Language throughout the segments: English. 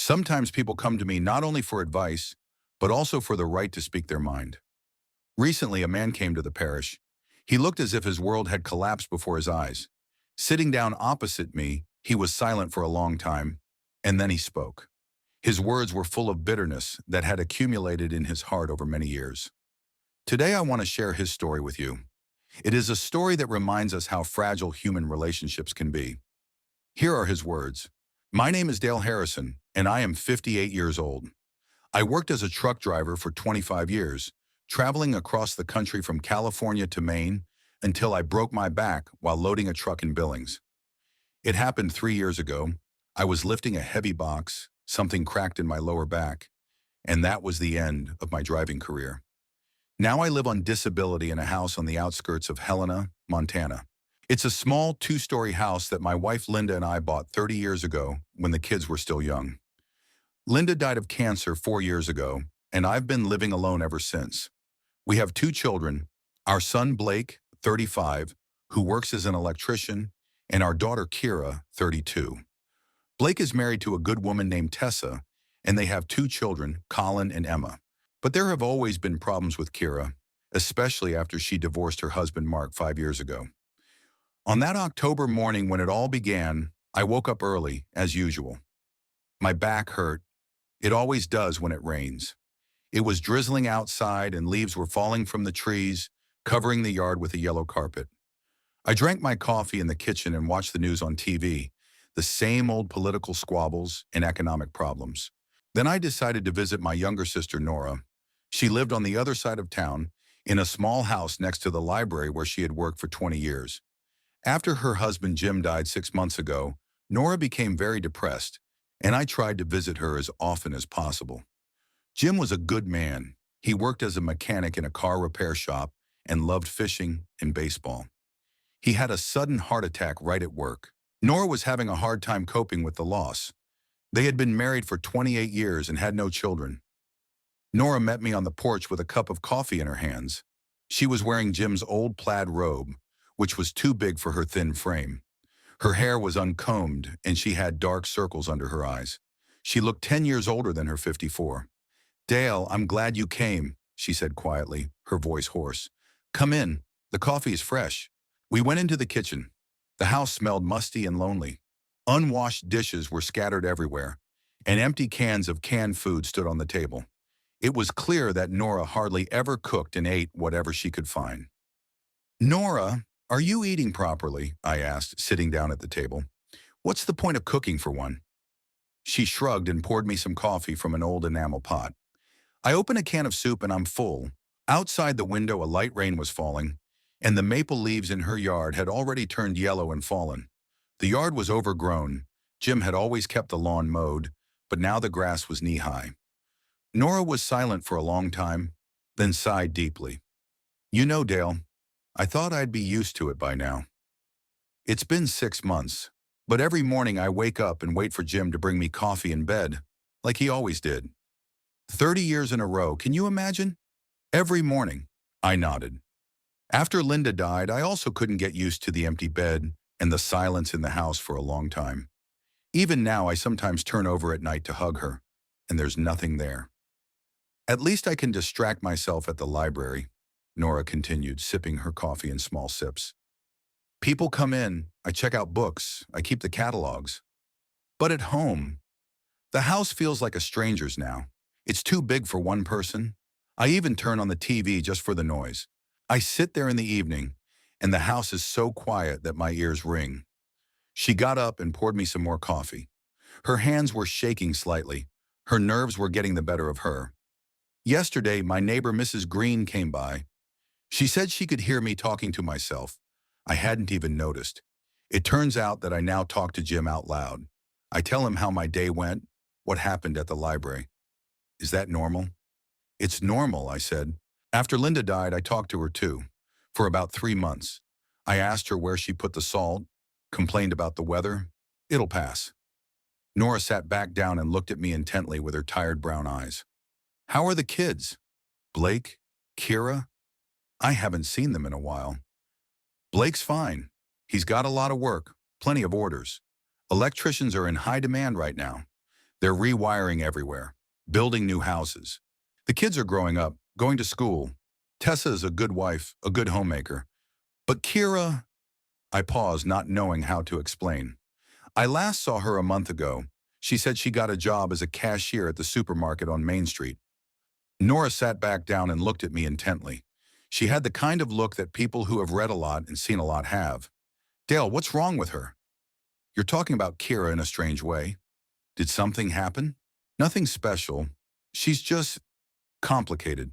Sometimes people come to me not only for advice, but also for the right to speak their mind. Recently, a man came to the parish. He looked as if his world had collapsed before his eyes. Sitting down opposite me, he was silent for a long time, and then he spoke. His words were full of bitterness that had accumulated in his heart over many years. Today, I want to share his story with you. It is a story that reminds us how fragile human relationships can be. Here are his words. My name is Dale Harrison, and I am 58 years old. I worked as a truck driver for 25 years, traveling across the country from California to Maine until I broke my back while loading a truck in Billings. It happened 3 years ago. I was lifting a heavy box, something cracked in my lower back, and that was the end of my driving career. Now I live on disability in a house on the outskirts of Helena, Montana. It's a small two-story house that my wife Linda and I bought 30 years ago when the kids were still young. Linda died of cancer 4 years ago, and I've been living alone ever since. We have two children, our son Blake, 35, who works as an electrician, and our daughter Kira, 32. Blake is married to a good woman named Tessa, and they have two children, Colin and Emma. But there have always been problems with Kira, especially after she divorced her husband Mark 5 years ago. On that October morning when it all began, I woke up early, as usual. My back hurt. It always does when it rains. It was drizzling outside and leaves were falling from the trees, covering the yard with a yellow carpet. I drank my coffee in the kitchen and watched the news on TV, the same old political squabbles and economic problems. Then I decided to visit my younger sister Nora. She lived on the other side of town, in a small house next to the library where she had worked for 20 years. After her husband Jim died 6 months ago, Nora became very depressed, and I tried to visit her as often as possible. Jim was a good man. He worked as a mechanic in a car repair shop and loved fishing and baseball. He had a sudden heart attack right at work. Nora was having a hard time coping with the loss. They had been married for 28 years and had no children. Nora met me on the porch with a cup of coffee in her hands. She was wearing Jim's old plaid robe, which was too big for her thin frame. Her hair was uncombed, and she had dark circles under her eyes. She looked 10 years older than her 54. Dale, I'm glad you came, she said quietly, her voice hoarse. Come in. The coffee is fresh. We went into the kitchen. The house smelled musty and lonely. Unwashed dishes were scattered everywhere, and empty cans of canned food stood on the table. It was clear that Nora hardly ever cooked and ate whatever she could find. Nora, are you eating properly? I asked, sitting down at the table. What's the point of cooking for one? She shrugged and poured me some coffee from an old enamel pot. I open a can of soup and I'm full. Outside the window, a light rain was falling, and the maple leaves in her yard had already turned yellow and fallen. The yard was overgrown. Jim had always kept the lawn mowed, but now the grass was knee-high. Nora was silent for a long time, then sighed deeply. You know, Dale, I thought I'd be used to it by now. It's been 6 months, but every morning I wake up and wait for Jim to bring me coffee in bed, like he always did. 30 years in a row, can you imagine? Every morning. I nodded. After Linda died, I also couldn't get used to the empty bed and the silence in the house for a long time. Even now, I sometimes turn over at night to hug her, and there's nothing there. At least I can distract myself at the library, Nora continued, sipping her coffee in small sips. People come in, I check out books, I keep the catalogs. But at home, the house feels like a stranger's now. It's too big for one person. I even turn on the TV just for the noise. I sit there in the evening, and the house is so quiet that my ears ring. She got up and poured me some more coffee. Her hands were shaking slightly. Her nerves were getting the better of her. Yesterday, my neighbor Mrs. Green came by. She said she could hear me talking to myself. I hadn't even noticed. It turns out that I now talk to Jim out loud. I tell him how my day went, what happened at the library. Is that normal? It's normal, I said. After Linda died, I talked to her too, for about 3 months. I asked her where she put the salt, complained about the weather. It'll pass. Nora sat back down and looked at me intently with her tired brown eyes. How are the kids? Blake? Kira? I haven't seen them in a while. Blake's fine. He's got a lot of work, plenty of orders. Electricians are in high demand right now. They're rewiring everywhere, building new houses. The kids are growing up, going to school. Tessa is a good wife, a good homemaker. But Kira, I paused, not knowing how to explain. I last saw her a month ago. She said she got a job as a cashier at the supermarket on Main Street. Nora sat back down and looked at me intently. She had the kind of look that people who have read a lot and seen a lot have. Dale, what's wrong with her? You're talking about Kira in a strange way. Did something happen? Nothing special. She's just complicated.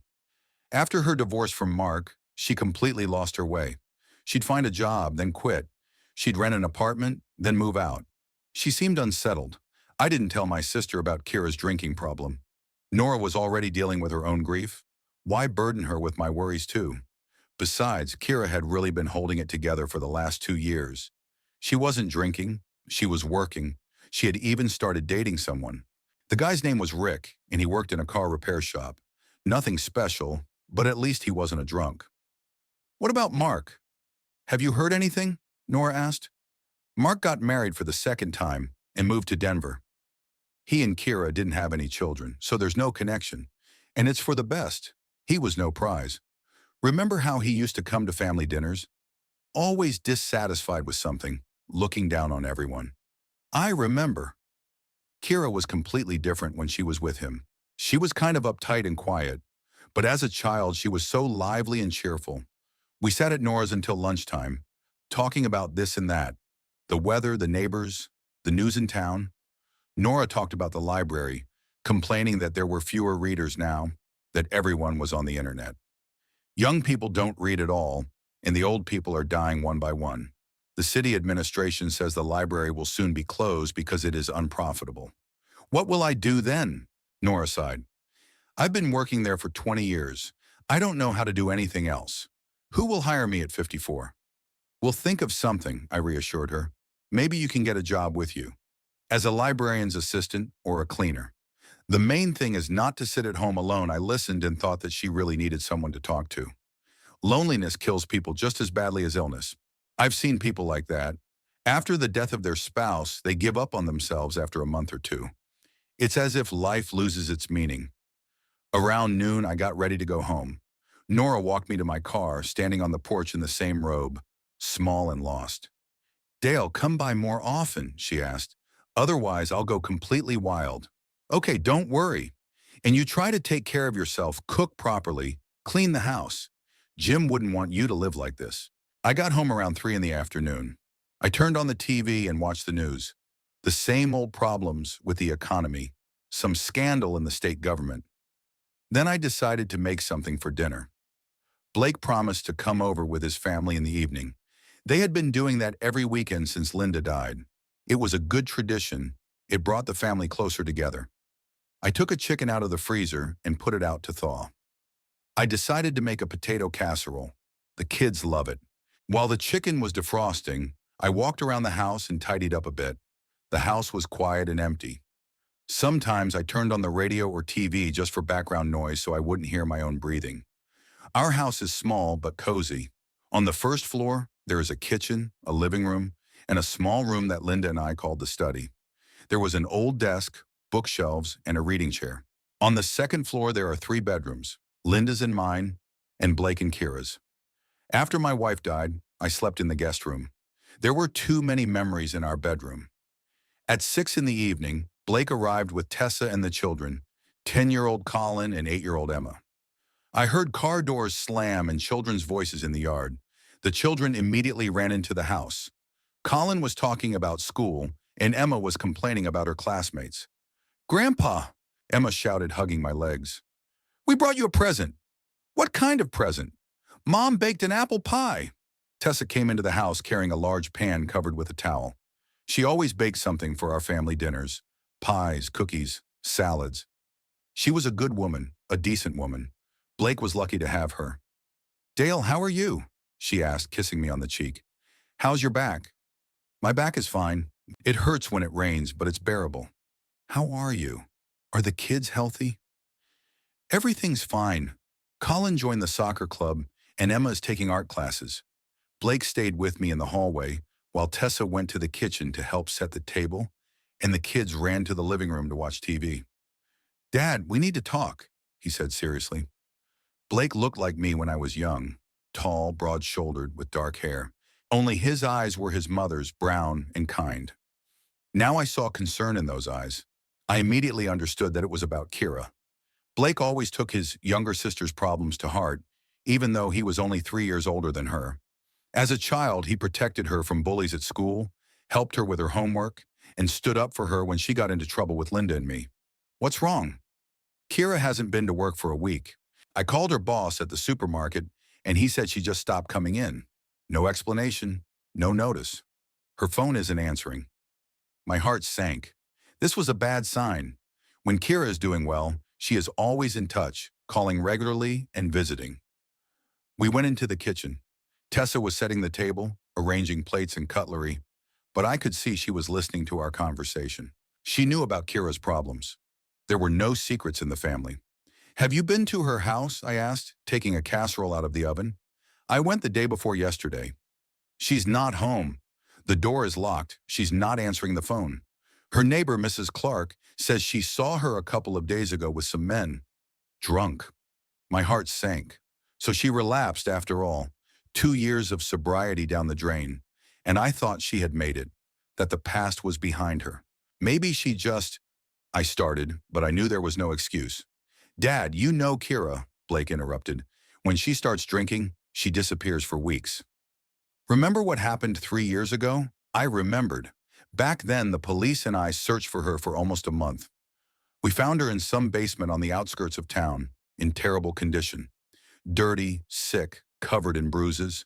After her divorce from Mark, she completely lost her way. She'd find a job, then quit. She'd rent an apartment, then move out. She seemed unsettled. I didn't tell my sister about Kira's drinking problem. Nora was already dealing with her own grief. Why burden her with my worries too? Besides, Kira had really been holding it together for the last 2 years. She wasn't drinking. She was working. She had even started dating someone. The guy's name was Rick, and he worked in a car repair shop. Nothing special, but at least he wasn't a drunk. What about Mark? Have you heard anything? Nora asked. Mark got married for the second time and moved to Denver. He and Kira didn't have any children, so there's no connection. And it's for the best. He was no prize. Remember how he used to come to family dinners? Always dissatisfied with something, looking down on everyone. I remember. Kira was completely different when she was with him. She was kind of uptight and quiet, but as a child she was so lively and cheerful. We sat at Nora's until lunchtime, talking about this and that, the weather, the neighbors, the news in town. Nora talked about the library, complaining that there were fewer readers now, that everyone was on the internet. Young people don't read at all, and the old people are dying one by one. The city administration says the library will soon be closed because it is unprofitable. What will I do then? Nora sighed. I've been working there for 20 years. I don't know how to do anything else. Who will hire me at 54? We'll think of something, I reassured her. Maybe you can get a job with you, as a librarian's assistant or a cleaner. The main thing is not to sit at home alone. I listened and thought that she really needed someone to talk to. Loneliness kills people just as badly as illness. I've seen people like that. After the death of their spouse, they give up on themselves after a month or two. It's as if life loses its meaning. Around noon, I got ready to go home. Nora walked me to my car, standing on the porch in the same robe, small and lost. Dale, come by more often, she asked. Otherwise, I'll go completely wild. Okay, don't worry. And you try to take care of yourself, cook properly, clean the house. Jim wouldn't want you to live like this. I got home around 3 in the afternoon. I turned on the TV and watched the news. The same old problems with the economy, some scandal in the state government. Then I decided to make something for dinner. Blake promised to come over with his family in the evening. They had been doing that every weekend since Linda died. It was a good tradition. It brought the family closer together. I took a chicken out of the freezer and put it out to thaw. I decided to make a potato casserole. The kids love it. While the chicken was defrosting, I walked around the house and tidied up a bit. The house was quiet and empty. Sometimes I turned on the radio or TV just for background noise so I wouldn't hear my own breathing. Our house is small but cozy. On the first floor, there is a kitchen, a living room, and a small room that Linda and I called the study. There was an old desk, bookshelves, and a reading chair. On the second floor, there are 3 bedrooms, Linda's and mine, and Blake and Kira's. After my wife died, I slept in the guest room. There were too many memories in our bedroom. At 6 in the evening, Blake arrived with Tessa and the children, 10-year-old Colin and 8-year-old Emma. I heard car doors slam and children's voices in the yard. The children immediately ran into the house. Colin was talking about school, and Emma was complaining about her classmates. "Grandpa," Emma shouted, hugging my legs. "We brought you a present." "What kind of present?" "Mom baked an apple pie." Tessa came into the house carrying a large pan covered with a towel. She always baked something for our family dinners: pies, cookies, salads. She was a good woman, a decent woman. Blake was lucky to have her. "Dale, how are you?" she asked, kissing me on the cheek. "How's your back?" "My back is fine. It hurts when it rains, but it's bearable." "How are you? Are the kids healthy?" "Everything's fine. Colin joined the soccer club, and Emma is taking art classes. Blake stayed with me in the hallway, while Tessa went to the kitchen to help set the table, and the kids ran to the living room to watch TV. "Dad, we need to talk," he said seriously. Blake looked like me when I was young, tall, broad-shouldered, with dark hair. Only his eyes were his mother's, brown and kind. Now I saw concern in those eyes. I immediately understood that it was about Kira. Blake always took his younger sister's problems to heart, even though he was only 3 years older than her. As a child, he protected her from bullies at school, helped her with her homework, and stood up for her when she got into trouble with Linda and me. "What's wrong?" "Kira hasn't been to work for a week. I called her boss at the supermarket, and he said she just stopped coming in. No explanation, no notice. Her phone isn't answering." My heart sank. This was a bad sign. When Kira is doing well, she is always in touch, calling regularly and visiting. We went into the kitchen. Tessa was setting the table, arranging plates and cutlery, but I could see she was listening to our conversation. She knew about Kira's problems. There were no secrets in the family. "Have you been to her house?" I asked, taking a casserole out of the oven. "I went the day before yesterday." "She's not home. The door is locked. She's not answering the phone. Her neighbor, Mrs. Clark, says she saw her a couple of days ago with some men, drunk." My heart sank. So she relapsed after all. 2 years of sobriety down the drain. And I thought she had made it, that the past was behind her. Maybe she just... I started, but I knew there was no excuse. "Dad, you know Kira," Blake interrupted. "When she starts drinking, she disappears for weeks." "Remember what happened 3 years ago?" I remembered. Back then, the police and I searched for her for almost a month. We found her in some basement on the outskirts of town, in terrible condition. Dirty, sick, covered in bruises.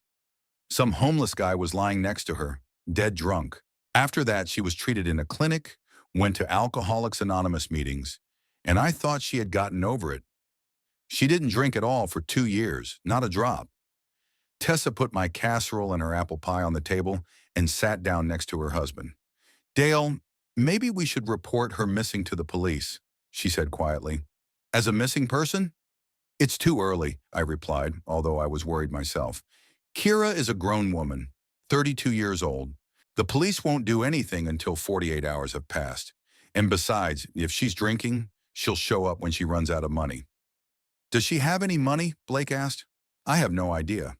Some homeless guy was lying next to her, dead drunk. After that, she was treated in a clinic, went to Alcoholics Anonymous meetings, and I thought she had gotten over it. She didn't drink at all for 2 years, not a drop. Tessa put my casserole and her apple pie on the table and sat down next to her husband. "Dale, maybe we should report her missing to the police," she said quietly. "As a missing person?" "It's too early," I replied, although I was worried myself. "Kira is a grown woman, 32 years old. The police won't do anything until 48 hours have passed. And besides, if she's drinking, she'll show up when she runs out of money." "Does she have any money?" Blake asked. "I have no idea.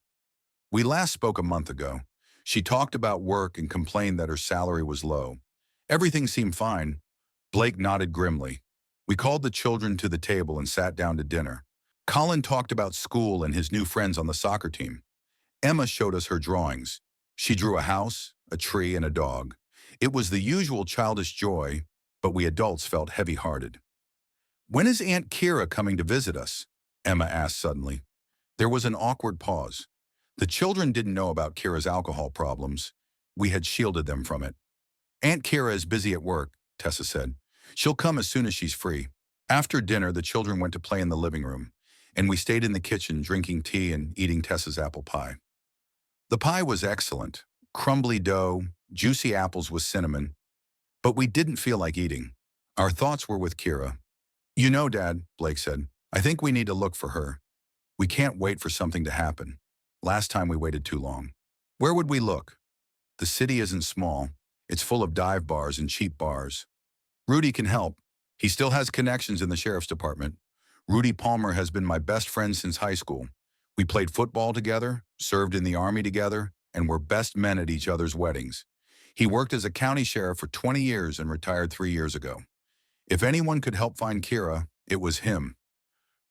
We last spoke a month ago. She talked about work and complained that her salary was low. Everything seemed fine." Blake nodded grimly. We called the children to the table and sat down to dinner. Colin talked about school and his new friends on the soccer team. Emma showed us her drawings. She drew a house, a tree, and a dog. It was the usual childish joy, but we adults felt heavy-hearted. "When is Aunt Kira coming to visit us?" Emma asked suddenly. There was an awkward pause. The children didn't know about Kira's alcohol problems. We had shielded them from it. "Aunt Kira is busy at work," Tessa said. "She'll come as soon as she's free." After dinner, the children went to play in the living room, and we stayed in the kitchen drinking tea and eating Tessa's apple pie. The pie was excellent. Crumbly dough, juicy apples with cinnamon. But we didn't feel like eating. Our thoughts were with Kira. "You know, Dad," Blake said, "I think we need to look for her. We can't wait for something to happen. Last time we waited too long." "Where would we look?" "The city isn't small. It's full of dive bars and cheap bars. Rudy can help. He still has connections in the sheriff's department. Rudy Palmer has been my best friend since high school. We played football together, served in the army together, and were best men at each other's weddings. He worked as a county sheriff for 20 years and retired 3 years ago. If anyone could help find Kira, it was him.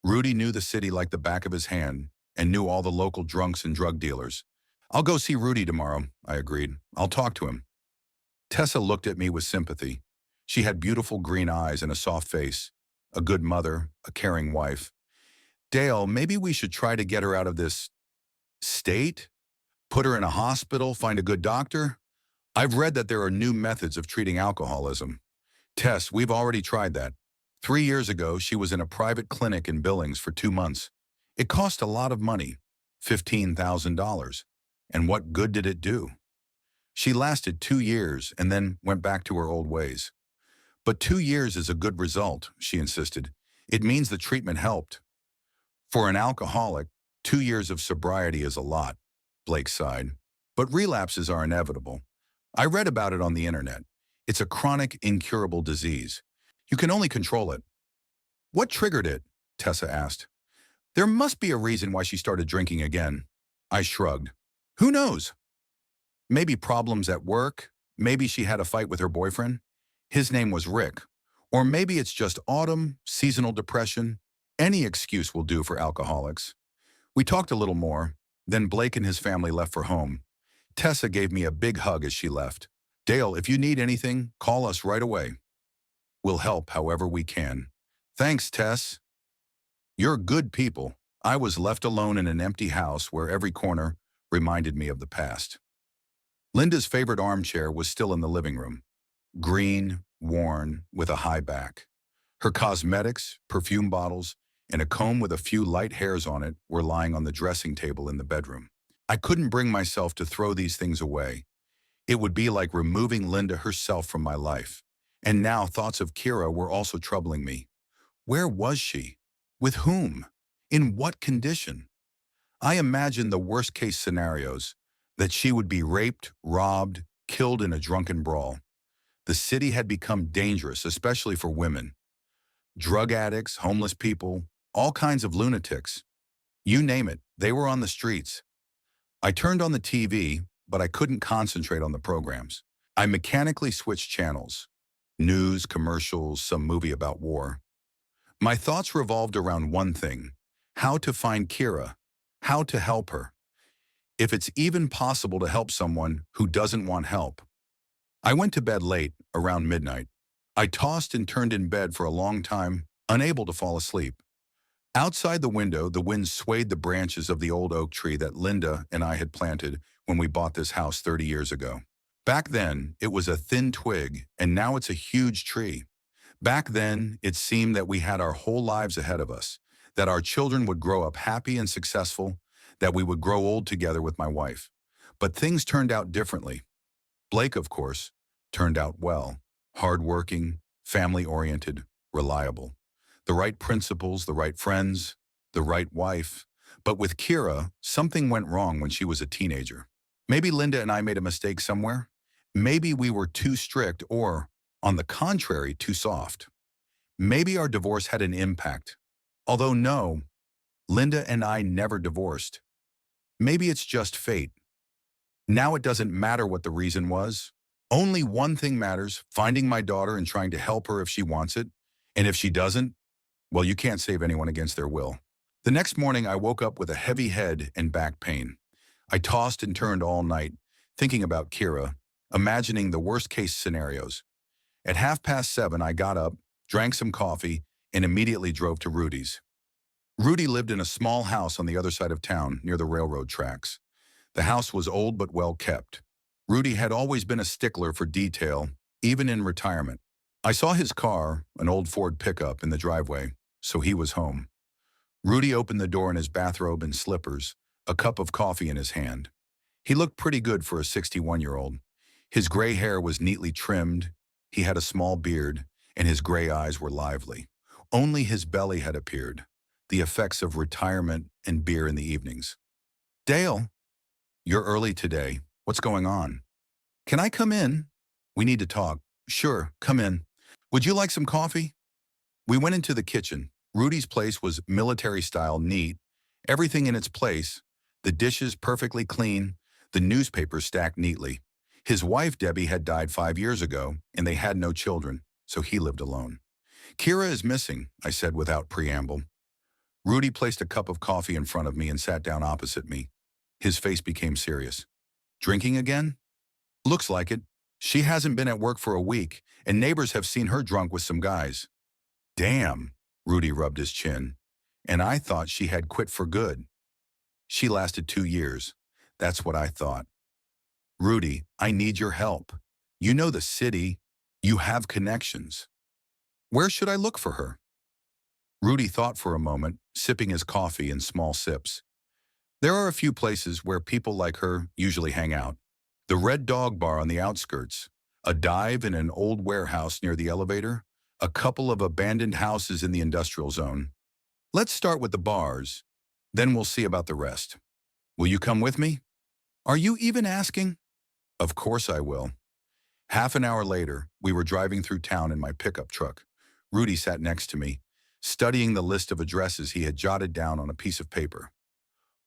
Rudy knew the city like the back of his hand and knew all the local drunks and drug dealers. "I'll go see Rudy tomorrow," I agreed. "I'll talk to him." Tessa looked at me with sympathy. She had beautiful green eyes and a soft face. A good mother, a caring wife. "Dale, maybe we should try to get her out of this state? Put her in a hospital, find a good doctor? I've read that there are new methods of treating alcoholism." "Tess, we've already tried that. 3 years ago, she was in a private clinic in Billings for 2 months. It cost a lot of money, $15,000. And what good did it do? She lasted 2 years and then went back to her old ways." "But 2 years is a good result," she insisted. "It means the treatment helped." "For an alcoholic, 2 years of sobriety is a lot," Blake sighed. "But relapses are inevitable. I read about it on the internet. It's a chronic, incurable disease. You can only control it. What triggered it? Tessa asked. There must be a reason why she started drinking again. I shrugged. Who knows? Maybe problems at work. Maybe she had a fight with her boyfriend. His name was Rick. Or maybe it's just autumn, seasonal depression. Any excuse will do for alcoholics. We talked a little more. Then Blake and his family left for home. Tessa gave me a big hug as she left. Dale, if you need anything, call us right away. We'll help however we can. Thanks, Tess. You're good people. I was left alone in an empty house where every corner reminded me of the past. Linda's favorite armchair was still in the living room. Green, worn, with a high back. Her cosmetics, perfume bottles, and a comb with a few light hairs on it were lying on the dressing table in the bedroom. I couldn't bring myself to throw these things away. It would be like removing Linda herself from my life. And now thoughts of Kira were also troubling me. Where was she? With whom? In what condition? I imagined the worst-case scenarios, that she would be raped, robbed, killed in a drunken brawl. The city had become dangerous, especially for women. Drug addicts, homeless people, all kinds of lunatics. You name it, they were on the streets. I turned on the TV, but I couldn't concentrate on the programs. I mechanically switched channels. News, commercials, some movie about war. My thoughts revolved around one thing: how to find Kira, how to help her. If it's even possible to help someone who doesn't want help. I went to bed late, around midnight. I tossed and turned in bed for a long time, unable to fall asleep. Outside the window, the wind swayed the branches of the old oak tree that Linda and I had planted when we bought this house 30 years ago. Back then, it was a thin twig, and now it's a huge tree. Back then, it seemed that we had our whole lives ahead of us, that our children would grow up happy and successful, that we would grow old together with my wife. But things turned out differently. Blake, of course, turned out well, hardworking, family-oriented, reliable. The right principles, the right friends, the right wife. But with Kira, something went wrong when she was a teenager. Maybe Linda and I made a mistake somewhere. Maybe we were too strict or, on the contrary, too soft. Maybe our divorce had an impact. Although no, Linda and I never divorced. Maybe it's just fate. Now it doesn't matter what the reason was. Only one thing matters: finding my daughter and trying to help her if she wants it. And if she doesn't, well, you can't save anyone against their will. The next morning, I woke up with a heavy head and back pain. I tossed and turned all night, thinking about Kira, imagining the worst-case scenarios. At 7:30, I got up, drank some coffee, and immediately drove to Rudy's. Rudy lived in a small house on the other side of town, near the railroad tracks. The house was old but well kept. Rudy had always been a stickler for detail, even in retirement. I saw his car, an old Ford pickup, in the driveway, so he was home. Rudy opened the door in his bathrobe and slippers, a cup of coffee in his hand. He looked pretty good for a 61-year-old. His gray hair was neatly trimmed, he had a small beard, and his gray eyes were lively. Only his belly had appeared, the effects of retirement and beer in the evenings. Dale, you're early today. What's going on? Can I come in? We need to talk. Sure, come in. Would you like some coffee? We went into the kitchen. Rudy's place was military-style, neat, everything in its place, the dishes perfectly clean, the newspapers stacked neatly. His wife, Debbie, had died 5 years ago, and they had no children, so he lived alone. Kira is missing, I said without preamble. Rudy placed a cup of coffee in front of me and sat down opposite me. His face became serious. Drinking again? Looks like it. She hasn't been at work for a week, and neighbors have seen her drunk with some guys. Damn, Rudy rubbed his chin. And I thought she had quit for good. She lasted 2 years. That's what I thought. Rudy, I need your help. You know the city. You have connections. Where should I look for her? Rudy thought for a moment, sipping his coffee in small sips. There are a few places where people like her usually hang out. The Red Dog Bar on the outskirts, a dive in an old warehouse near the elevator, a couple of abandoned houses in the industrial zone. Let's start with the bars, then we'll see about the rest. Will you come with me? Are you even asking? Of course I will. Half an hour later, we were driving through town in my pickup truck. Rudy sat next to me, studying the list of addresses he had jotted down on a piece of paper.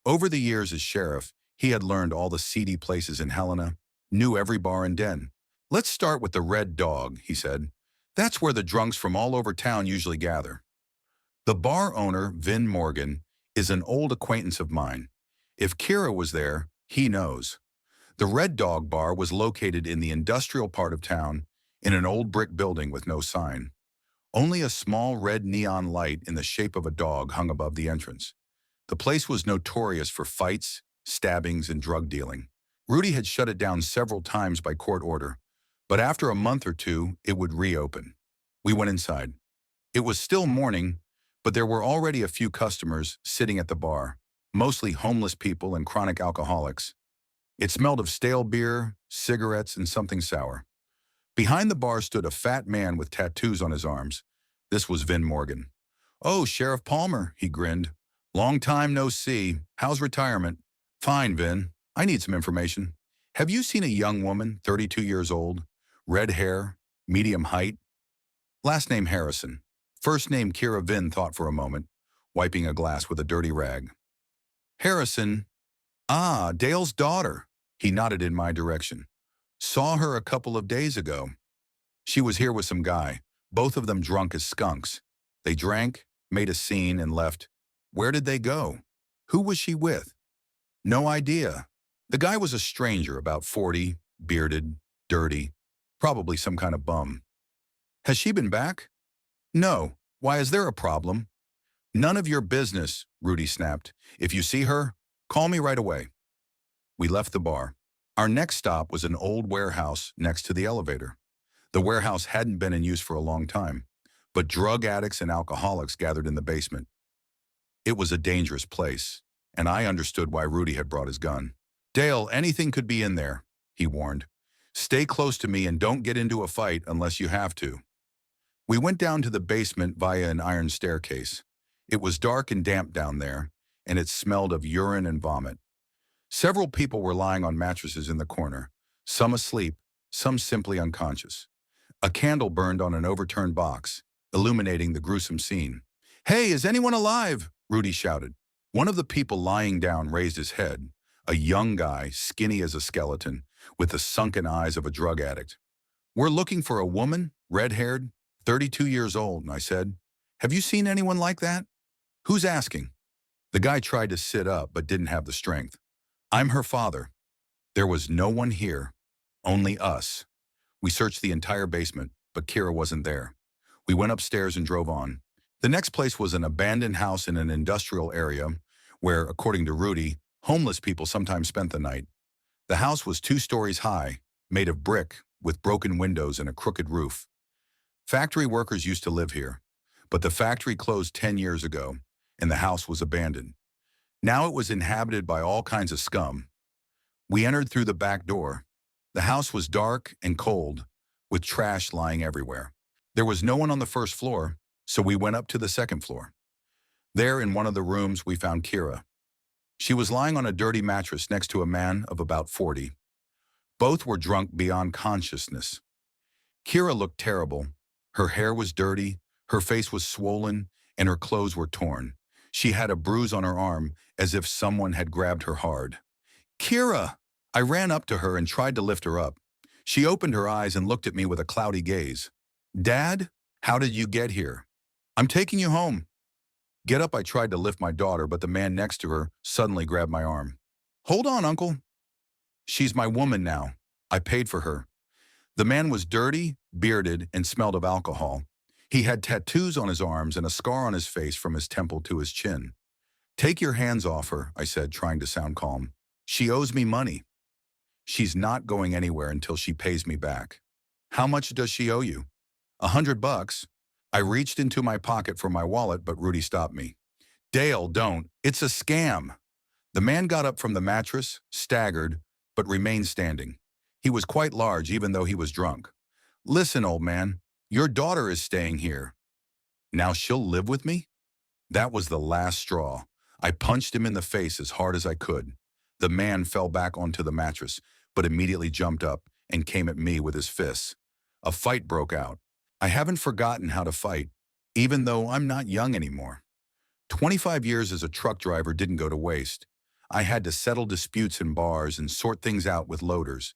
Over the years as sheriff, he had learned all the seedy places in Helena, knew every bar and den. "Let's start with the Red Dog," he said. "That's where the drunks from all over town usually gather." The bar owner, Vin Morgan, is an old acquaintance of mine. If Kira was there, he knows. The Red Dog Bar was located in the industrial part of town, in an old brick building with no sign. Only a small red neon light in the shape of a dog hung above the entrance. The place was notorious for fights, stabbings, and drug dealing. Rudy had shut it down several times by court order, but after a month or two, it would reopen. We went inside. It was still morning, but there were already a few customers sitting at the bar, mostly homeless people and chronic alcoholics. It smelled of stale beer, cigarettes, and something sour. Behind the bar stood a fat man with tattoos on his arms. This was Vin Morgan. "Oh, Sheriff Palmer," he grinned. "Long time no see. How's retirement?" "Fine, Vin. I need some information. Have you seen a young woman, 32 years old, red hair, medium height?" "Last name Harrison. First name Kira." Vin thought for a moment, wiping a glass with a dirty rag. "Harrison? Ah, Dale's daughter." He nodded in my direction. "Saw her a couple of days ago. She was here with some guy, both of them drunk as skunks. They drank, made a scene, and left. Where did they go? Who was she with?" "No idea. The guy was a stranger, about 40, bearded, dirty, probably some kind of bum." "Has she been back?" "No. Why, is there a problem?" "None of your business," Rudy snapped. "If you see her, call me right away." We left the bar. Our next stop was an old warehouse next to the elevator. The warehouse hadn't been in use for a long time, but drug addicts and alcoholics gathered in the basement. It was a dangerous place, and I understood why Rudy had brought his gun. "Dale, anything could be in there," he warned. "Stay close to me and don't get into a fight unless you have to." We went down to the basement via an iron staircase. It was dark and damp down there, and it smelled of urine and vomit. Several people were lying on mattresses in the corner, some asleep, some simply unconscious. A candle burned on an overturned box, illuminating the gruesome scene. "Hey, is anyone alive?" Rudy shouted. One of the people lying down raised his head, a young guy, skinny as a skeleton, with the sunken eyes of a drug addict. "We're looking for a woman, red-haired, 32 years old," I said. "Have you seen anyone like that?" "Who's asking?" The guy tried to sit up but didn't have the strength. "I'm her father." There was no one here, only us. We searched the entire basement, but Kira wasn't there. We went upstairs and drove on. The next place was an abandoned house in an industrial area where, according to Rudy, homeless people sometimes spent the night. The house was 2 stories high, made of brick, with broken windows and a crooked roof. Factory workers used to live here, but the factory closed 10 years ago, and the house was abandoned. Now it was inhabited by all kinds of scum. We entered through the back door. The house was dark and cold, with trash lying everywhere. There was no one on the first floor, so we went up to the second floor. There, in one of the rooms, we found Kira. She was lying on a dirty mattress next to a man of about 40. Both were drunk beyond consciousness. Kira looked terrible. Her hair was dirty, her face was swollen, and her clothes were torn. She had a bruise on her arm, as if someone had grabbed her hard. "Kira!" I ran up to her and tried to lift her up. She opened her eyes and looked at me with a cloudy gaze. "Dad? How did you get here?" "I'm taking you home." "Get up." I tried to lift my daughter, but the man next to her suddenly grabbed my arm. "Hold on, Uncle." "She's my woman now. I paid for her." The man was dirty, bearded, and smelled of alcohol. He had tattoos on his arms and a scar on his face from his temple to his chin. "Take your hands off her," I said, trying to sound calm. "She owes me money." "She's not going anywhere until she pays me back." "How much does she owe you?" $100. I reached into my pocket for my wallet, but Rudy stopped me. "Dale, don't. It's a scam." The man got up from the mattress, staggered, but remained standing. He was quite large, even though he was drunk. "Listen, old man, your daughter is staying here. Now she'll live with me?" That was the last straw. I punched him in the face as hard as I could. The man fell back onto the mattress, but immediately jumped up and came at me with his fists. A fight broke out. I haven't forgotten how to fight, even though I'm not young anymore. 25 years as a truck driver didn't go to waste. I had to settle disputes in bars and sort things out with loaders.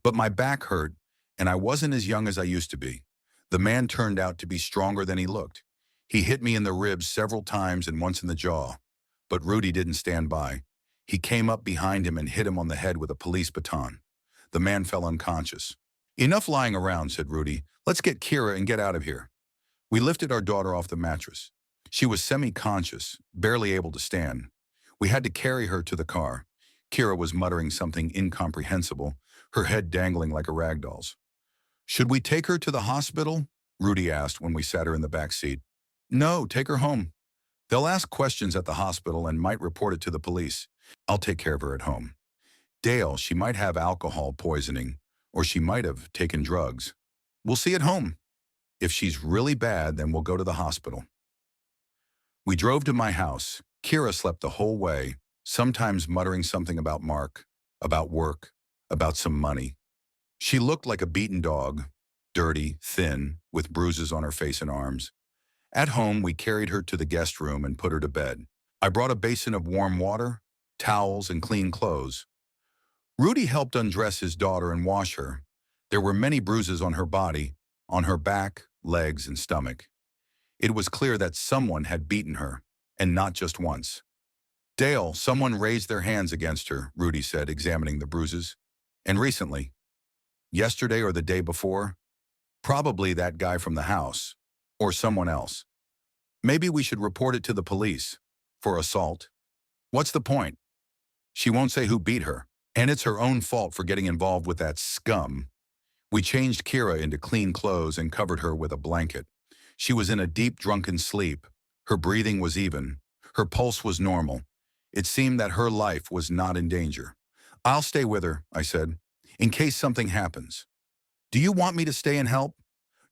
But my back hurt, and I wasn't as young as I used to be. The man turned out to be stronger than he looked. He hit me in the ribs several times and once in the jaw. But Rudy didn't stand by. He came up behind him and hit him on the head with a police baton. The man fell unconscious. "Enough lying around," said Rudy. "Let's get Kira and get out of here." We lifted our daughter off the mattress. She was semi-conscious, barely able to stand. We had to carry her to the car. Kira was muttering something incomprehensible, her head dangling like a rag doll's. "Should we take her to the hospital?" Rudy asked when we sat her in the back seat. "No, take her home. They'll ask questions at the hospital and might report it to the police. I'll take care of her at home. Dale, she might have alcohol poisoning, or she might have taken drugs. We'll see at home. If she's really bad, then we'll go to the hospital." We drove to my house. Kira slept the whole way, sometimes muttering something about Mark, about work, about some money. She looked like a beaten dog, dirty, thin, with bruises on her face and arms. At home, we carried her to the guest room and put her to bed. I brought a basin of warm water, towels, and clean clothes. Rudy helped undress his daughter and wash her. There were many bruises on her body, on her back, legs, and stomach. It was clear that someone had beaten her, and not just once. "Dale, someone raised their hands against her," Rudy said, examining the bruises. "And recently? Yesterday or the day before? Probably that guy from the house, or someone else. Maybe we should report it to the police, for assault. What's the point? She won't say who beat her, and it's her own fault for getting involved with that scum." We changed Kira into clean clothes and covered her with a blanket. She was in a deep drunken sleep. Her breathing was even. Her pulse was normal. It seemed that her life was not in danger. "I'll stay with her," I said, "in case something happens." "Do you want me to stay and help?"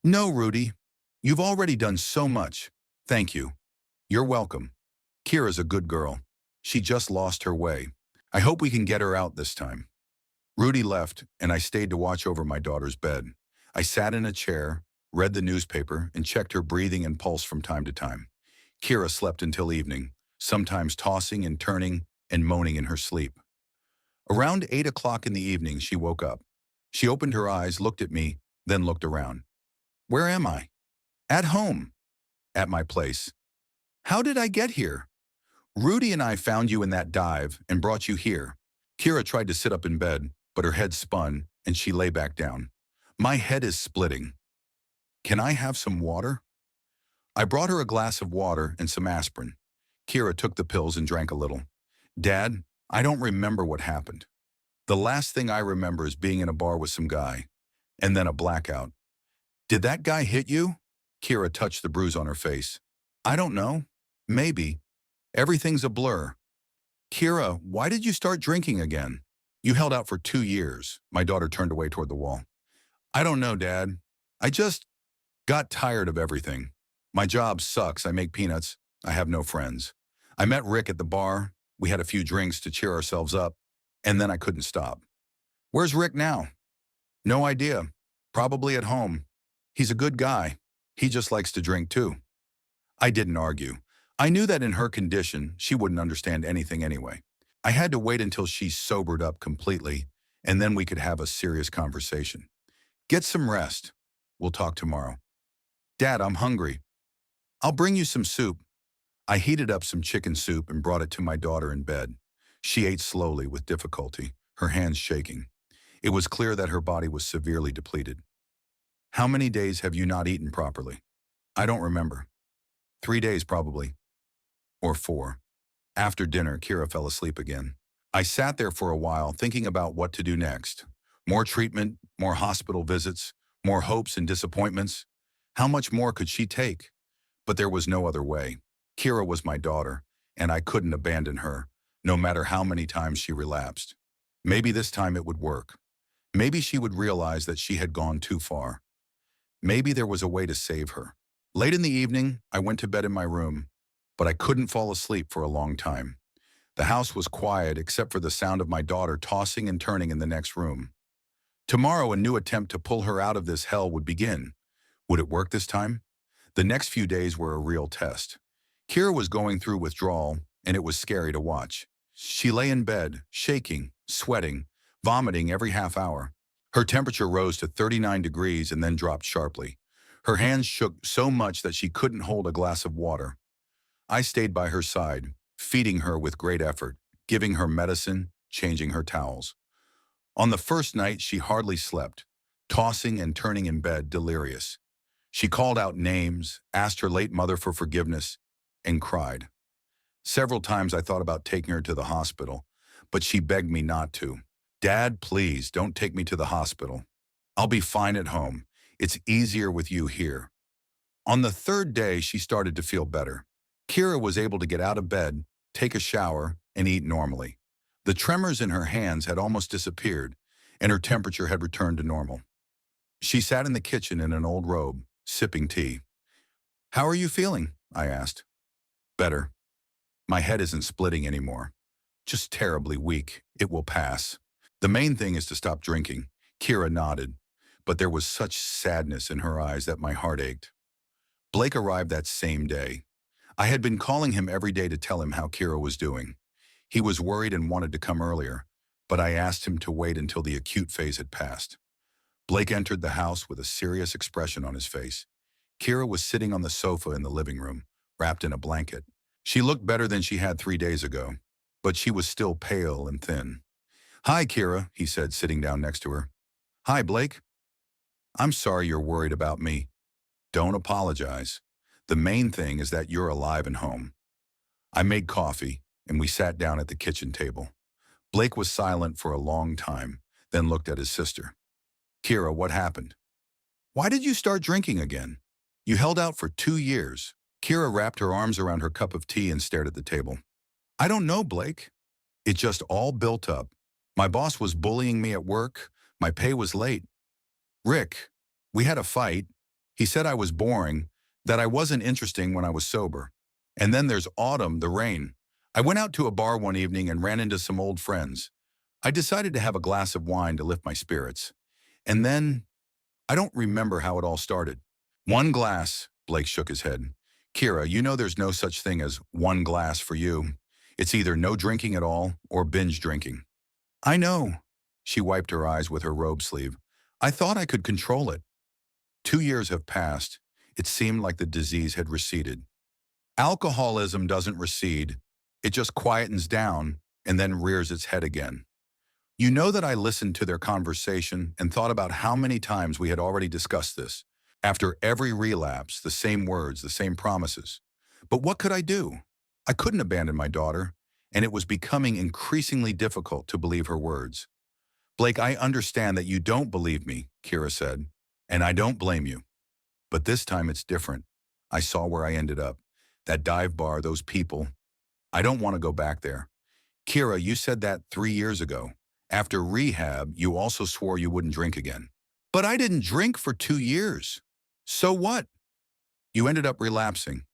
"No, Rudy. You've already done so much. Thank you." "You're welcome. Kira's a good girl. She just lost her way. I hope we can get her out this time." Rudy left, and I stayed to watch over my daughter's bed. I sat in a chair, read the newspaper, and checked her breathing and pulse from time to time. Kira slept until evening, sometimes tossing and turning and moaning in her sleep. Around 8 o'clock in the evening, she woke up. She opened her eyes, looked at me, then looked around. "Where am I?" "At home." "At my place." "How did I get here?" "Rudy and I found you in that dive and brought you here." Kira tried to sit up in bed, but her head spun and she lay back down. "My head is splitting. Can I have some water?" I brought her a glass of water and some aspirin. Kira took the pills and drank a little. "Dad, I don't remember what happened. The last thing I remember is being in a bar with some guy, and then a blackout." "Did that guy hit you?" Kira touched the bruise on her face. "I don't know. Maybe. Everything's a blur." "Kira, why did you start drinking again? You held out for 2 years. My daughter turned away toward the wall. "I don't know, Dad. I just got tired of everything. My job sucks. I make peanuts. I have no friends. I met Rick at the bar. We had a few drinks to cheer ourselves up, and then I couldn't stop." "Where's Rick now?" "No idea. Probably at home. He's a good guy. He just likes to drink too." I didn't argue. I knew that in her condition, she wouldn't understand anything anyway. I had to wait until she sobered up completely, and then we could have a serious conversation. "Get some rest. We'll talk tomorrow." "Dad, I'm hungry." "I'll bring you some soup." I heated up some chicken soup and brought it to my daughter in bed. She ate slowly with difficulty, her hands shaking. It was clear that her body was severely depleted. "How many days have you not eaten properly?" "I don't remember. 3 days probably. Or 4. After dinner, Kira fell asleep again. I sat there for a while thinking about what to do next. More treatment, more hospital visits, more hopes and disappointments. How much more could she take? But there was no other way. Kira was my daughter, and I couldn't abandon her, no matter how many times she relapsed. Maybe this time it would work. Maybe she would realize that she had gone too far. Maybe there was a way to save her. Late in the evening, I went to bed in my room, but I couldn't fall asleep for a long time. The house was quiet except for the sound of my daughter tossing and turning in the next room. Tomorrow, a new attempt to pull her out of this hell would begin. Would it work this time? The next few days were a real test. Kira was going through withdrawal, and it was scary to watch. She lay in bed, shaking, sweating, vomiting every half hour. Her temperature rose to 39 degrees and then dropped sharply. Her hands shook so much that she couldn't hold a glass of water. I stayed by her side, feeding her with great effort, giving her medicine, changing her towels. On the first night, she hardly slept, tossing and turning in bed, delirious. She called out names, asked her late mother for forgiveness, and cried. Several times I thought about taking her to the hospital, but she begged me not to. Dad, please, don't take me to the hospital. I'll be fine at home. It's easier with you here. On the third day, she started to feel better. Kira was able to get out of bed, take a shower, and eat normally. The tremors in her hands had almost disappeared, and her temperature had returned to normal. She sat in the kitchen in an old robe, sipping tea. "How are you feeling?" I asked. "Better. My head isn't splitting anymore. Just terribly weak. It will pass. The main thing is to stop drinking." Kira nodded, but there was such sadness in her eyes that my heart ached. Blake arrived that same day. I had been calling him every day to tell him how Kira was doing. He was worried and wanted to come earlier, but I asked him to wait until the acute phase had passed. Blake entered the house with a serious expression on his face. Kira was sitting on the sofa in the living room, wrapped in a blanket. She looked better than she had 3 days ago, but she was still pale and thin. "Hi, Kira," he said, sitting down next to her. "Hi, Blake. I'm sorry you're worried about me. Don't apologize. The main thing is that you're alive and home." I made coffee, and we sat down at the kitchen table. Blake was silent for a long time, then looked at his sister. "Kira, what happened? Why did you start drinking again? You held out for 2 years." Kira wrapped her arms around her cup of tea and stared at the table. "I don't know, Blake. It just all built up. My boss was bullying me at work. My pay was late. Rick, we had a fight. He said I was boring, that I wasn't interesting when I was sober. And then there's autumn, the rain. I went out to a bar one evening and ran into some old friends. I decided to have a glass of wine to lift my spirits. And then, I don't remember how it all started." "One glass," Blake shook his head. "Kira, you know there's no such thing as one glass for you. It's either no drinking at all or binge drinking." "I know." She wiped her eyes with her robe sleeve. "I thought I could control it." 2 years have passed. It seemed like the disease had receded. Alcoholism doesn't recede. It just quietens down and then rears its head again. You know that I listened to their conversation and thought about how many times we had already discussed this. After every relapse, the same words, the same promises. But what could I do? I couldn't abandon my daughter, and it was becoming increasingly difficult to believe her words. "Blake, I understand that you don't believe me," Kira said, "and I don't blame you. But this time it's different. I saw where I ended up. That dive bar, those people. I don't want to go back there. Kira, you said that 3 years ago. After rehab, you also swore you wouldn't drink again." "But I didn't drink for 2 years. So what?" "You ended up relapsing."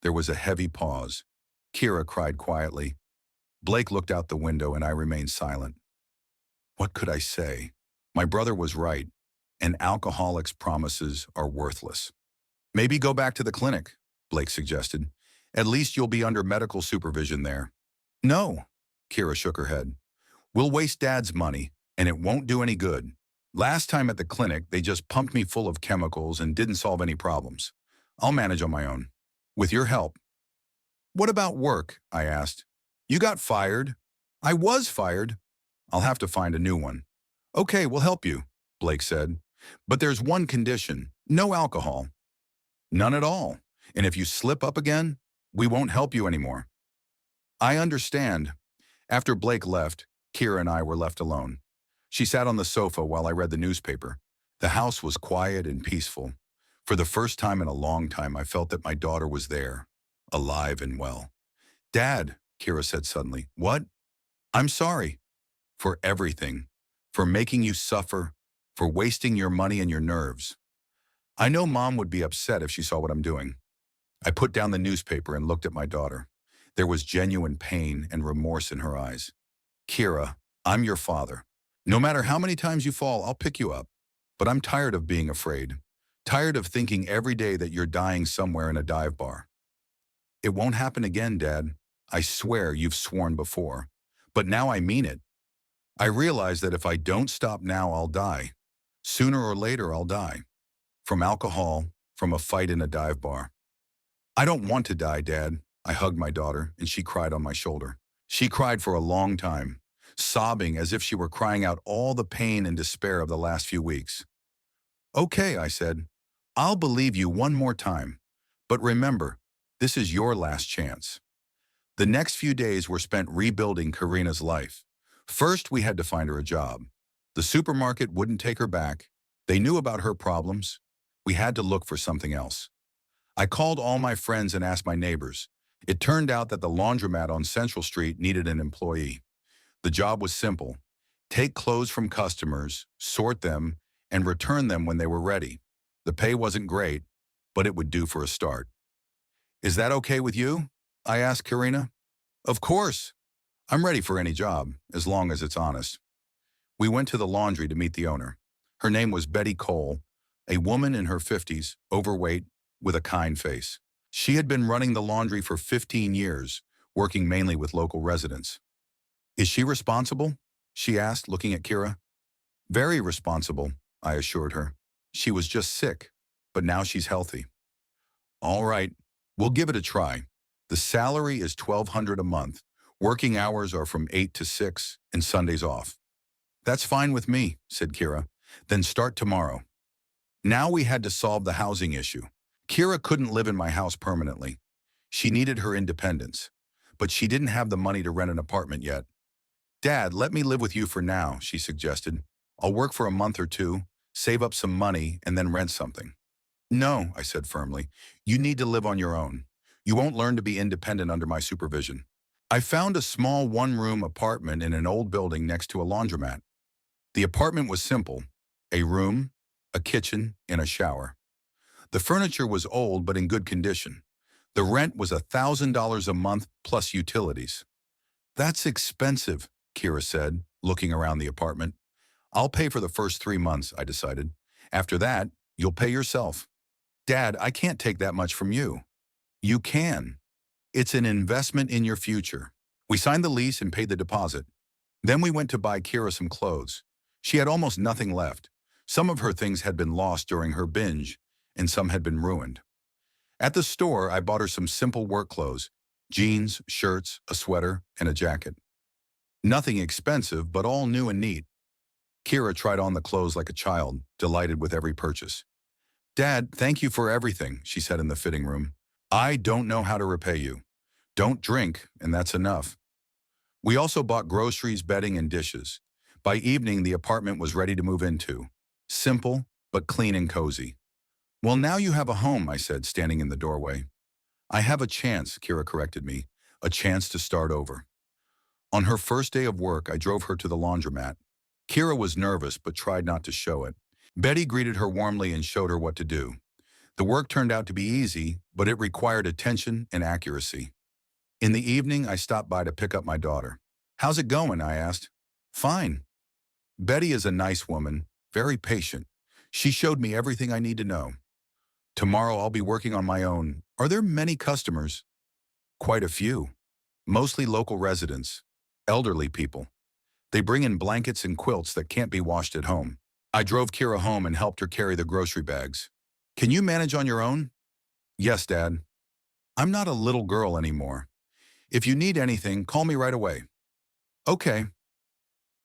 There was a heavy pause. Kira cried quietly. Blake looked out the window and I remained silent. What could I say? My brother was right, and alcoholics' promises are worthless. "Maybe go back to the clinic," Blake suggested. "At least you'll be under medical supervision there." "No," Kira shook her head. "We'll waste Dad's money, and it won't do any good. Last time at the clinic, they just pumped me full of chemicals and didn't solve any problems. I'll manage on my own. With your help." "What about work?" I asked. "You got fired." "I was fired." "I'll have to find a new one." "Okay, we'll help you," Blake said. "But there's one condition. No alcohol." "None at all. And if you slip up again, we won't help you anymore." "I understand." After Blake left, Kira and I were left alone. She sat on the sofa while I read the newspaper. The house was quiet and peaceful. For the first time in a long time, I felt that my daughter was there, alive and well. "Dad," Kira said suddenly. "What?" "I'm sorry. For everything. For making you suffer. For wasting your money and your nerves. I know Mom would be upset if she saw what I'm doing." I put down the newspaper and looked at my daughter. There was genuine pain and remorse in her eyes. "Kira, I'm your father. No matter how many times you fall, I'll pick you up. But I'm tired of being afraid. Tired of thinking every day that you're dying somewhere in a dive bar. It won't happen again, Dad. I swear you've sworn before. But now I mean it. I realize that if I don't stop now, I'll die. Sooner or later, I'll die. From alcohol, from a fight in a dive bar. I don't want to die, Dad. I hugged my daughter, and she cried on my shoulder. She cried for a long time, sobbing as if she were crying out all the pain and despair of the last few weeks. Okay, I said. I'll believe you one more time. But remember, this is your last chance. The next few days were spent rebuilding Karina's life. First, we had to find her a job. The supermarket wouldn't take her back. They knew about her problems. We had to look for something else. I called all my friends and asked my neighbors. It turned out that the laundromat on Central Street needed an employee. The job was simple. Take clothes from customers, sort them, and return them when they were ready. The pay wasn't great, but it would do for a start. Is that okay with you? I asked Karina. Of course. I'm ready for any job, as long as it's honest. We went to the laundry to meet the owner. Her name was Betty Cole, a woman in her 50s, overweight, with a kind face. She had been running the laundry for 15 years, working mainly with local residents. Is she responsible? She asked, looking at Kira. Very responsible, I assured her. She was just sick, but now she's healthy. All right, we'll give it a try. The salary is $1,200 a month. Working hours are from 8 to 6 and Sundays off. That's fine with me, said Kira. Then start tomorrow. Now we had to solve the housing issue. Kira couldn't live in my house permanently. She needed her independence, but she didn't have the money to rent an apartment yet. Dad, let me live with you for now, she suggested. I'll work for a month or two, save up some money, and then rent something. No, I said firmly. You need to live on your own. You won't learn to be independent under my supervision. I found a small one-room apartment in an old building next to a laundromat. The apartment was simple: a room, a kitchen, and a shower. The furniture was old but in good condition. The rent was $1,000 a month plus utilities. That's expensive, Kira said, looking around the apartment. I'll pay for the first 3 months, I decided. After that, you'll pay yourself. Dad, I can't take that much from you. You can. It's an investment in your future. We signed the lease and paid the deposit. Then we went to buy Kira some clothes. She had almost nothing left. Some of her things had been lost during her binge, and some had been ruined. At the store, I bought her some simple work clothes: jeans, shirts, a sweater, and a jacket. Nothing expensive, but all new and neat. Kira tried on the clothes like a child, delighted with every purchase. Dad, thank you for everything, she said in the fitting room. I don't know how to repay you. Don't drink, and that's enough. We also bought groceries, bedding, and dishes. By evening, the apartment was ready to move into. Simple, but clean and cozy. Well, now you have a home, I said, standing in the doorway. I have a chance, Kira corrected me, a chance to start over. On her first day of work, I drove her to the laundromat. Kira was nervous, but tried not to show it. Betty greeted her warmly and showed her what to do. The work turned out to be easy, but it required attention and accuracy. In the evening, I stopped by to pick up my daughter. How's it going? I asked. Fine. Betty is a nice woman, very patient. She showed me everything I need to know. Tomorrow I'll be working on my own. Are there many customers? Quite a few. Mostly local residents, elderly people. They bring in blankets and quilts that can't be washed at home. I drove Kira home and helped her carry the grocery bags. Can you manage on your own? Yes, Dad. I'm not a little girl anymore. If you need anything, call me right away. Okay.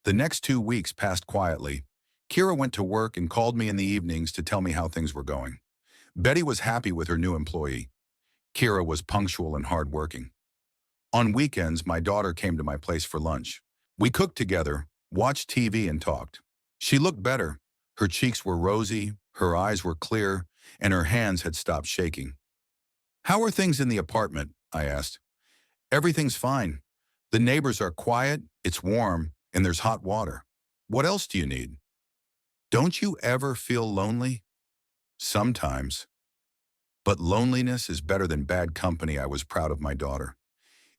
The next 2 weeks passed quietly. Kira went to work and called me in the evenings to tell me how things were going. Betty was happy with her new employee. Kira was punctual and hardworking. On weekends, my daughter came to my place for lunch. We cooked together, watched TV, and talked. She looked better. Her cheeks were rosy, her eyes were clear, and her hands had stopped shaking. How are things in the apartment? I asked. Everything's fine. The neighbors are quiet, it's warm, and there's hot water. What else do you need? Don't you ever feel lonely? Sometimes. But loneliness is better than bad company. I was proud of my daughter.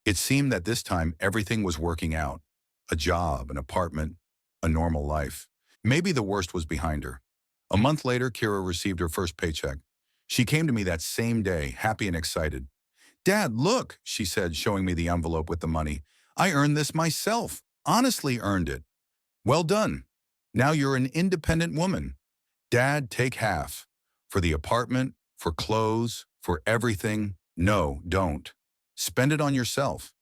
It seemed that this time everything was working out. A job, an apartment, a normal life. Maybe the worst was behind her. A month later, Kira received her first paycheck. She came to me that same day, happy and excited. "Dad, look," she said, showing me the envelope with the money. "I earned this myself. Honestly earned it. Well done. Now you're an independent woman. Dad, take half. For the apartment, for clothes, for everything. No, don't. Spend it on yourself.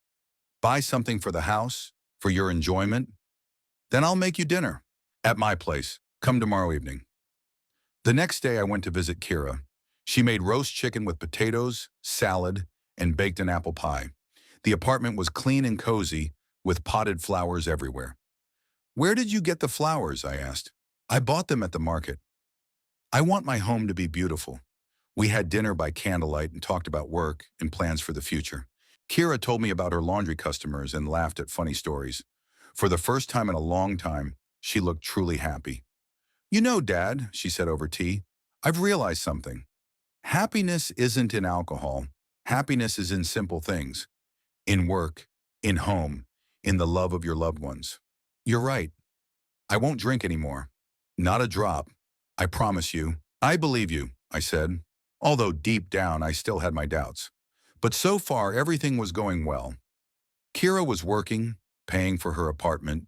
Buy something for the house, for your enjoyment. Then I'll make you dinner. At my place. Come tomorrow evening." The next day I went to visit Kira. She made roast chicken with potatoes, salad, and baked an apple pie. The apartment was clean and cozy, with potted flowers everywhere. "Where did you get the flowers?" I asked. "I bought them at the market. I want my home to be beautiful." We had dinner by candlelight and talked about work and plans for the future. Kira told me about her laundry customers and laughed at funny stories. For the first time in a long time, she looked truly happy. "You know, Dad," she said over tea, "I've realized something. Happiness isn't in alcohol. Happiness is in simple things. In work, in home, in the love of your loved ones." "You're right. I won't drink anymore. Not a drop. I promise you." "I believe you," I said, although deep down I still had my doubts. But so far, everything was going well. Kira was working, paying for her apartment,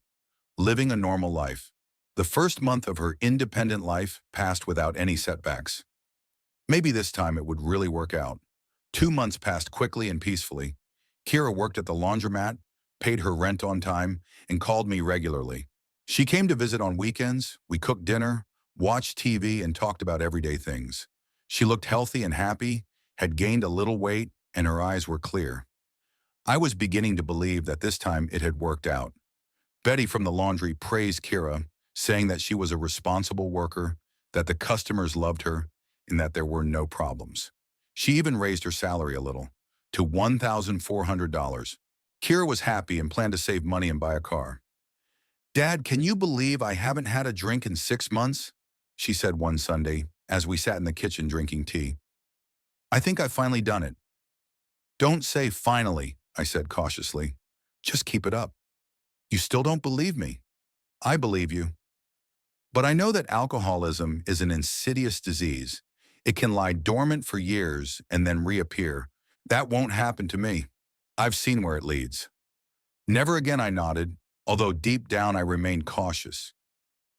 living a normal life. The first month of her independent life passed without any setbacks. Maybe this time it would really work out. 2 months passed quickly and peacefully. Kira worked at the laundromat, paid her rent on time, and called me regularly. She came to visit on weekends, we cooked dinner, watched TV, and talked about everyday things. She looked healthy and happy, had gained a little weight, and her eyes were clear. I was beginning to believe that this time it had worked out. Betty from the laundry praised Kira, saying that she was a responsible worker, that the customers loved her, and that there were no problems. She even raised her salary a little, to $1,400. Kira was happy and planned to save money and buy a car. "Dad, can you believe I haven't had a drink in 6 months?" she said one Sunday as we sat in the kitchen drinking tea. "I think I've finally done it." "Don't say finally," I said cautiously. "Just keep it up." "You still don't believe me." "I believe you. But I know that alcoholism is an insidious disease. It can lie dormant for years and then reappear. That won't happen to me. I've seen where it leads." "Never again," I nodded, although deep down I remained cautious.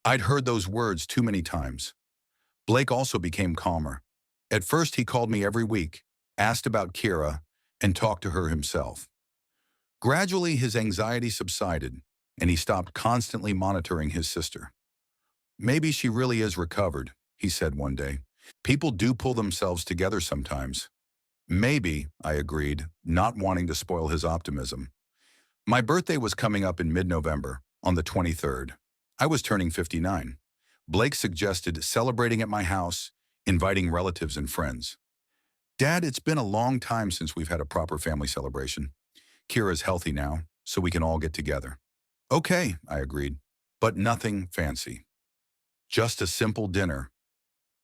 I'd heard those words too many times. Blake also became calmer. At first he called me every week, asked about Kira, and talked to her himself. Gradually his anxiety subsided, and he stopped constantly monitoring his sister. "Maybe she really is recovered," he said one day. "People do pull themselves together sometimes." "Maybe," I agreed, not wanting to spoil his optimism. My birthday was coming up in mid-November, on the 23rd. I was turning 59. Blake suggested celebrating at my house, inviting relatives and friends. "Dad, it's been a long time since we've had a proper family celebration. Kira's healthy now, so we can all get together." "Okay," I agreed, but nothing fancy. Just a simple dinner.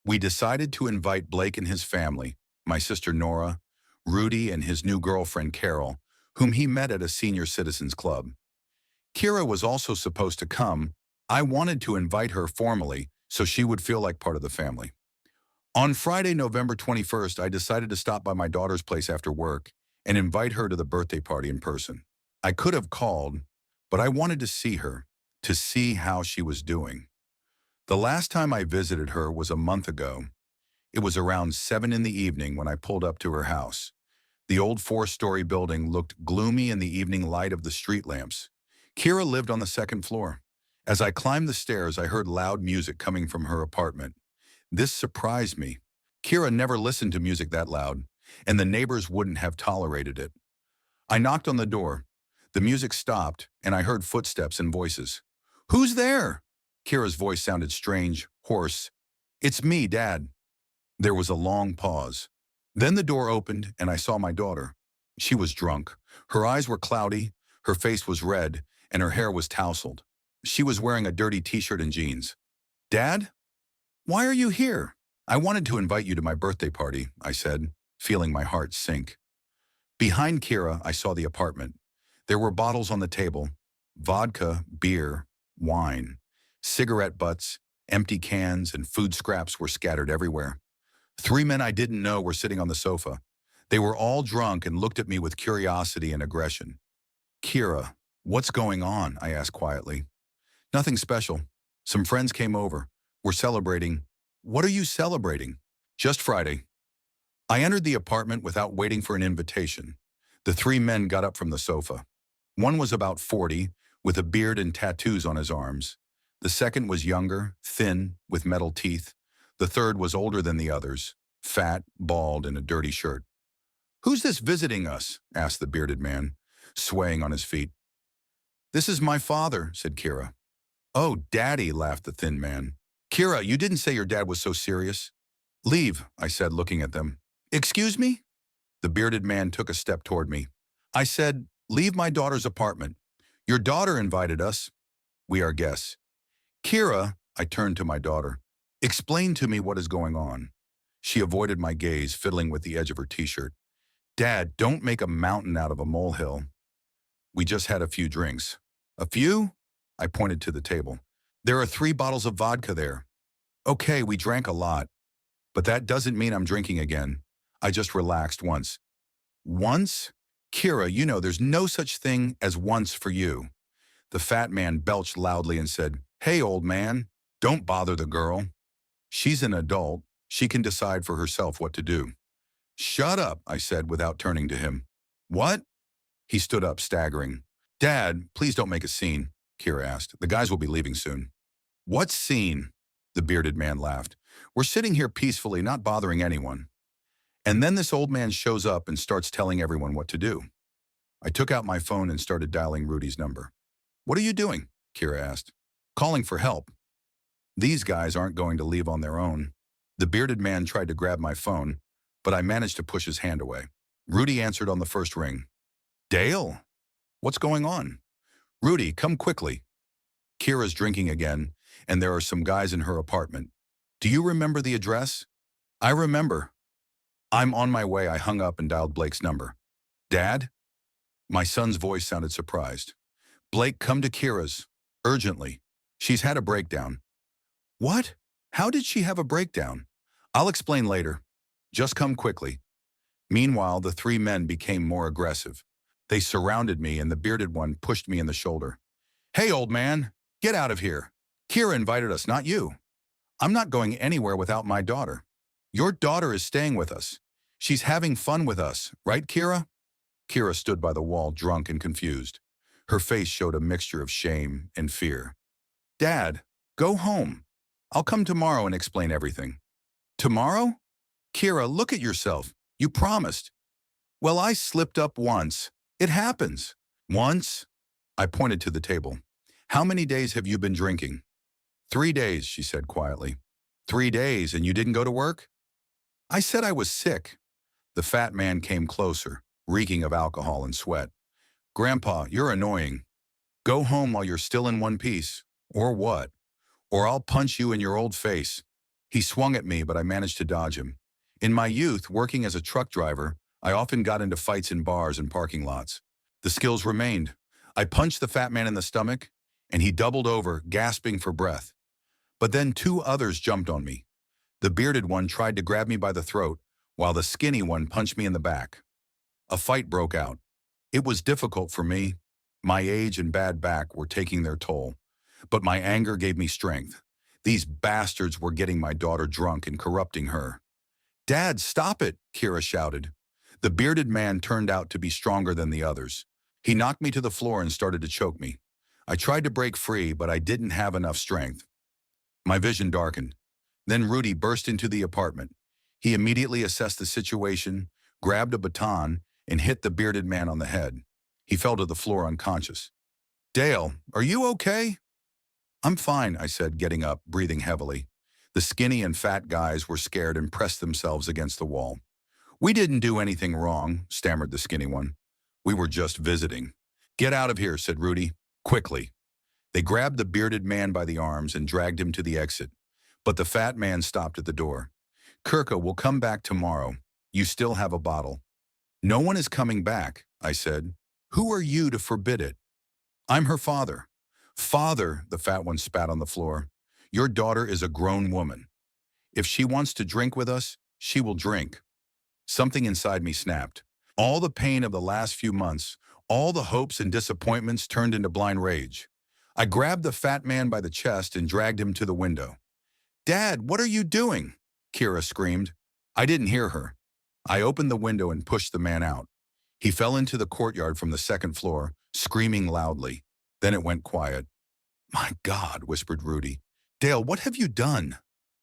We decided to invite Blake and his family, my sister Nora, Rudy, and his new girlfriend Carol, whom he met at a senior citizens club. Kira was also supposed to come. I wanted to invite her formally so she would feel like part of the family. On Friday, November 21st, I decided to stop by my daughter's place after work and invite her to the birthday party in person. I could have called, but I wanted to see her, to see how she was doing. The last time I visited her was a month ago. It was around 7 in the evening when I pulled up to her house. The old 4-story building looked gloomy in the evening light of the street lamps. Kira lived on the second floor. As I climbed the stairs, I heard loud music coming from her apartment. This surprised me. Kira never listened to music that loud, and the neighbors wouldn't have tolerated it. I knocked on the door. The music stopped, and I heard footsteps and voices. "Who's there?" Kira's voice sounded strange, hoarse. "It's me, Dad." There was a long pause. Then the door opened, and I saw my daughter. She was drunk. Her eyes were cloudy, her face was red, and her hair was tousled. She was wearing a dirty t-shirt and jeans. "Dad? Why are you here?" "I wanted to invite you to my birthday party," I said, feeling my heart sink. Behind Kira, I saw the apartment. There were bottles on the table, vodka, beer, wine. Cigarette butts, empty cans, and food scraps were scattered everywhere. Three men I didn't know were sitting on the sofa. They were all drunk and looked at me with curiosity and aggression. Kira, what's going on? I asked quietly. Nothing special. Some friends came over. We're celebrating. What are you celebrating? Just Friday. I entered the apartment without waiting for an invitation. The three men got up from the sofa. One was about 40, with a beard and tattoos on his arms. The second was younger, thin, with metal teeth. The third was older than the others, fat, bald, in a dirty shirt. "Who's this visiting us?" asked the bearded man, swaying on his feet. "This is my father," said Kira. "Oh, Daddy," laughed the thin man. "Kira, you didn't say your dad was so serious." "Leave," I said, looking at them. "Excuse me?" The bearded man took a step toward me. I said, "Leave my daughter's apartment. Your daughter invited us. We are guests." "Kira," I turned to my daughter. "Explain to me what is going on." She avoided my gaze, fiddling with the edge of her t-shirt. "Dad, don't make a mountain out of a molehill. We just had a few drinks." "A few?" I pointed to the table. "There are 3 bottles of vodka there." "Okay, we drank a lot. But that doesn't mean I'm drinking again. I just relaxed once." "Once? Kira, you know there's no such thing as once for you." The fat man belched loudly and said, "Hey, old man, don't bother the girl. She's an adult. She can decide for herself what to do." "Shut up," I said without turning to him. "What?" He stood up, staggering. "Dad, please don't make a scene," Kira asked. "The guys will be leaving soon." "What scene?" The bearded man laughed. "We're sitting here peacefully, not bothering anyone. And then this old man shows up and starts telling everyone what to do." I took out my phone and started dialing Rudy's number. "What are you doing?" Kira asked. "Calling for help. These guys aren't going to leave on their own." The bearded man tried to grab my phone, but I managed to push his hand away. Rudy answered on the first ring. "Dale? What's going on?" "Rudy, come quickly. Kira's drinking again, and there are some guys in her apartment. Do you remember the address?" "I remember." "I'm on my way." I hung up and dialed Blake's number. "Dad?" My son's voice sounded surprised. "Blake, come to Kira's. Urgently. She's had a breakdown." "What? How did she have a breakdown?" "I'll explain later. Just come quickly." Meanwhile, the 3 men became more aggressive. They surrounded me, and the bearded one pushed me in the shoulder. "Hey, old man, get out of here. Kira invited us, not you." "I'm not going anywhere without my daughter." "Your daughter is staying with us. She's having fun with us, right, Kira?" Kira stood by the wall, drunk and confused. Her face showed a mixture of shame and fear. "Dad, go home. I'll come tomorrow and explain everything." "Tomorrow?" "Kira, look at yourself. You promised." "Well, I slipped up once. It happens." "Once?" I pointed to the table. "How many days have you been drinking?" 3 days, she said quietly. 3 days, and you didn't go to work?" "I said I was sick." The fat man came closer, reeking of alcohol and sweat. "Grandpa, you're annoying. Go home while you're still in one piece. Or what? Or I'll punch you in your old face." He swung at me, but I managed to dodge him. In my youth, working as a truck driver, I often got into fights in bars and parking lots. The skills remained. I punched the fat man in the stomach, and he doubled over, gasping for breath. But then 2 others jumped on me. The bearded one tried to grab me by the throat, while the skinny one punched me in the back. A fight broke out. It was difficult for me. My age and bad back were taking their toll. But my anger gave me strength. These bastards were getting my daughter drunk and corrupting her. "Dad, stop it," Kira shouted. The bearded man turned out to be stronger than the others. He knocked me to the floor and started to choke me. I tried to break free, but I didn't have enough strength. My vision darkened. Then Rudy burst into the apartment. He immediately assessed the situation, grabbed a baton, and hit the bearded man on the head. He fell to the floor unconscious. "Dale, are you okay?" "I'm fine," I said, getting up, breathing heavily. The skinny and fat guys were scared and pressed themselves against the wall. "We didn't do anything wrong," stammered the skinny one. "We were just visiting." "Get out of here," said Rudy. "Quickly." They grabbed the bearded man by the arms and dragged him to the exit. But the fat man stopped at the door. "Kirka will come back tomorrow. You still have a bottle." "No one is coming back," I said. "Who are you to forbid it?" "I'm her father." Father, the fat one spat on the floor, your daughter is a grown woman. If she wants to drink with us, she will drink. Something inside me snapped. All the pain of the last few months, all the hopes and disappointments turned into blind rage. I grabbed the fat man by the chest and dragged him to the window. Dad, what are you doing? Kira screamed. I didn't hear her. I opened the window and pushed the man out. He fell into the courtyard from the second floor, screaming loudly. Then it went quiet. My God, whispered Rudy. Dale, what have you done?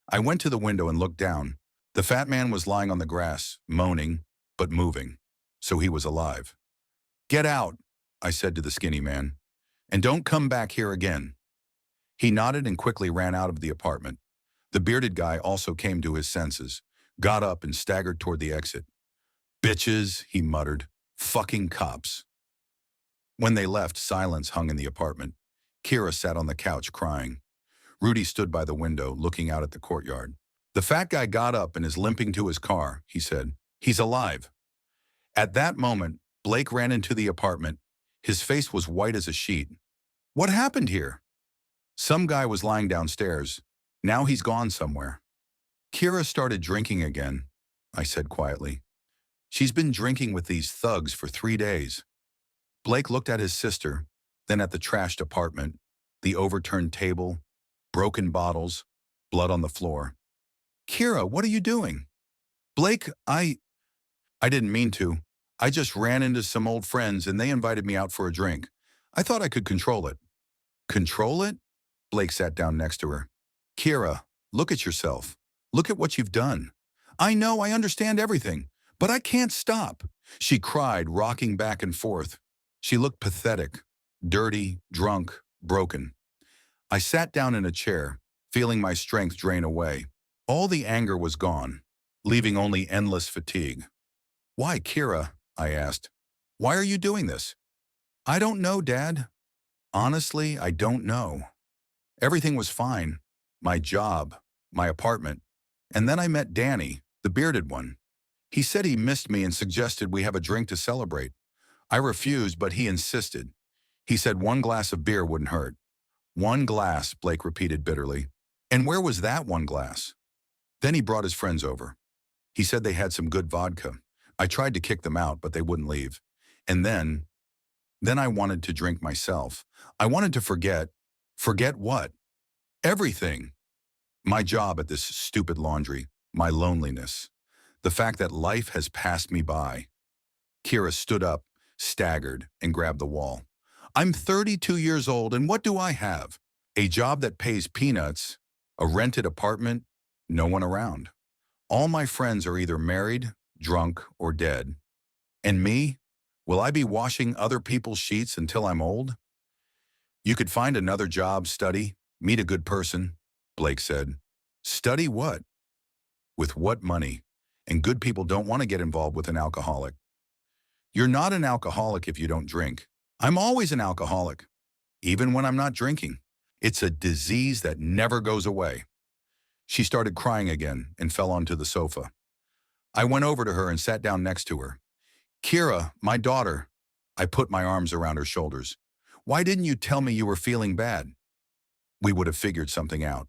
I went to the window and looked down. The fat man was lying on the grass, moaning, but moving. So he was alive. Get out, I said to the skinny man. And don't come back here again. He nodded and quickly ran out of the apartment. The bearded guy also came to his senses, got up and staggered toward the exit. Bitches, he muttered. Fucking cops. When they left, silence hung in the apartment. Kira sat on the couch crying. Rudy stood by the window, looking out at the courtyard. The fat guy got up and is limping to his car, he said. He's alive. At that moment, Blake ran into the apartment. His face was white as a sheet. What happened here? Some guy was lying downstairs. Now he's gone somewhere. Kira started drinking again, I said quietly. She's been drinking with these thugs for 3 days. Blake looked at his sister, then at the trashed apartment, the overturned table, broken bottles, blood on the floor. Kira, what are you doing? Blake, I didn't mean to. I just ran into some old friends and they invited me out for a drink. I thought I could control it. Control it? Blake sat down next to her. Kira, look at yourself. Look at what you've done. I know, I understand everything, but I can't stop. She cried, rocking back and forth. She looked pathetic, dirty, drunk, broken. I sat down in a chair, feeling my strength drain away. All the anger was gone, leaving only endless fatigue. Why, Kira? I asked. Why are you doing this? I don't know, Dad. Honestly, I don't know. Everything was fine. My job, my apartment. And then I met Danny, the bearded one. He said he missed me and suggested we have a drink to celebrate. I refused, but he insisted. He said 1 glass of beer wouldn't hurt. 1 glass, Blake repeated bitterly. And where was that 1 glass? Then he brought his friends over. He said they had some good vodka. I tried to kick them out, but they wouldn't leave. And then I wanted to drink myself. I wanted to forget. Forget what? Everything. My job at this stupid laundry, my loneliness, the fact that life has passed me by. Kira stood up, staggered, and grabbed the wall. I'm 32 years old, and what do I have? A job that pays peanuts, a rented apartment, no one around. All my friends are either married, drunk, or dead. And me? Will I be washing other people's sheets until I'm old? You could find another job, study, meet a good person, Blake said. Study what? With what money? And good people don't want to get involved with an alcoholic. You're not an alcoholic if you don't drink. I'm always an alcoholic, even when I'm not drinking. It's a disease that never goes away. She started crying again and fell onto the sofa. I went over to her and sat down next to her. Kira, my daughter. I put my arms around her shoulders. Why didn't you tell me you were feeling bad? We would have figured something out.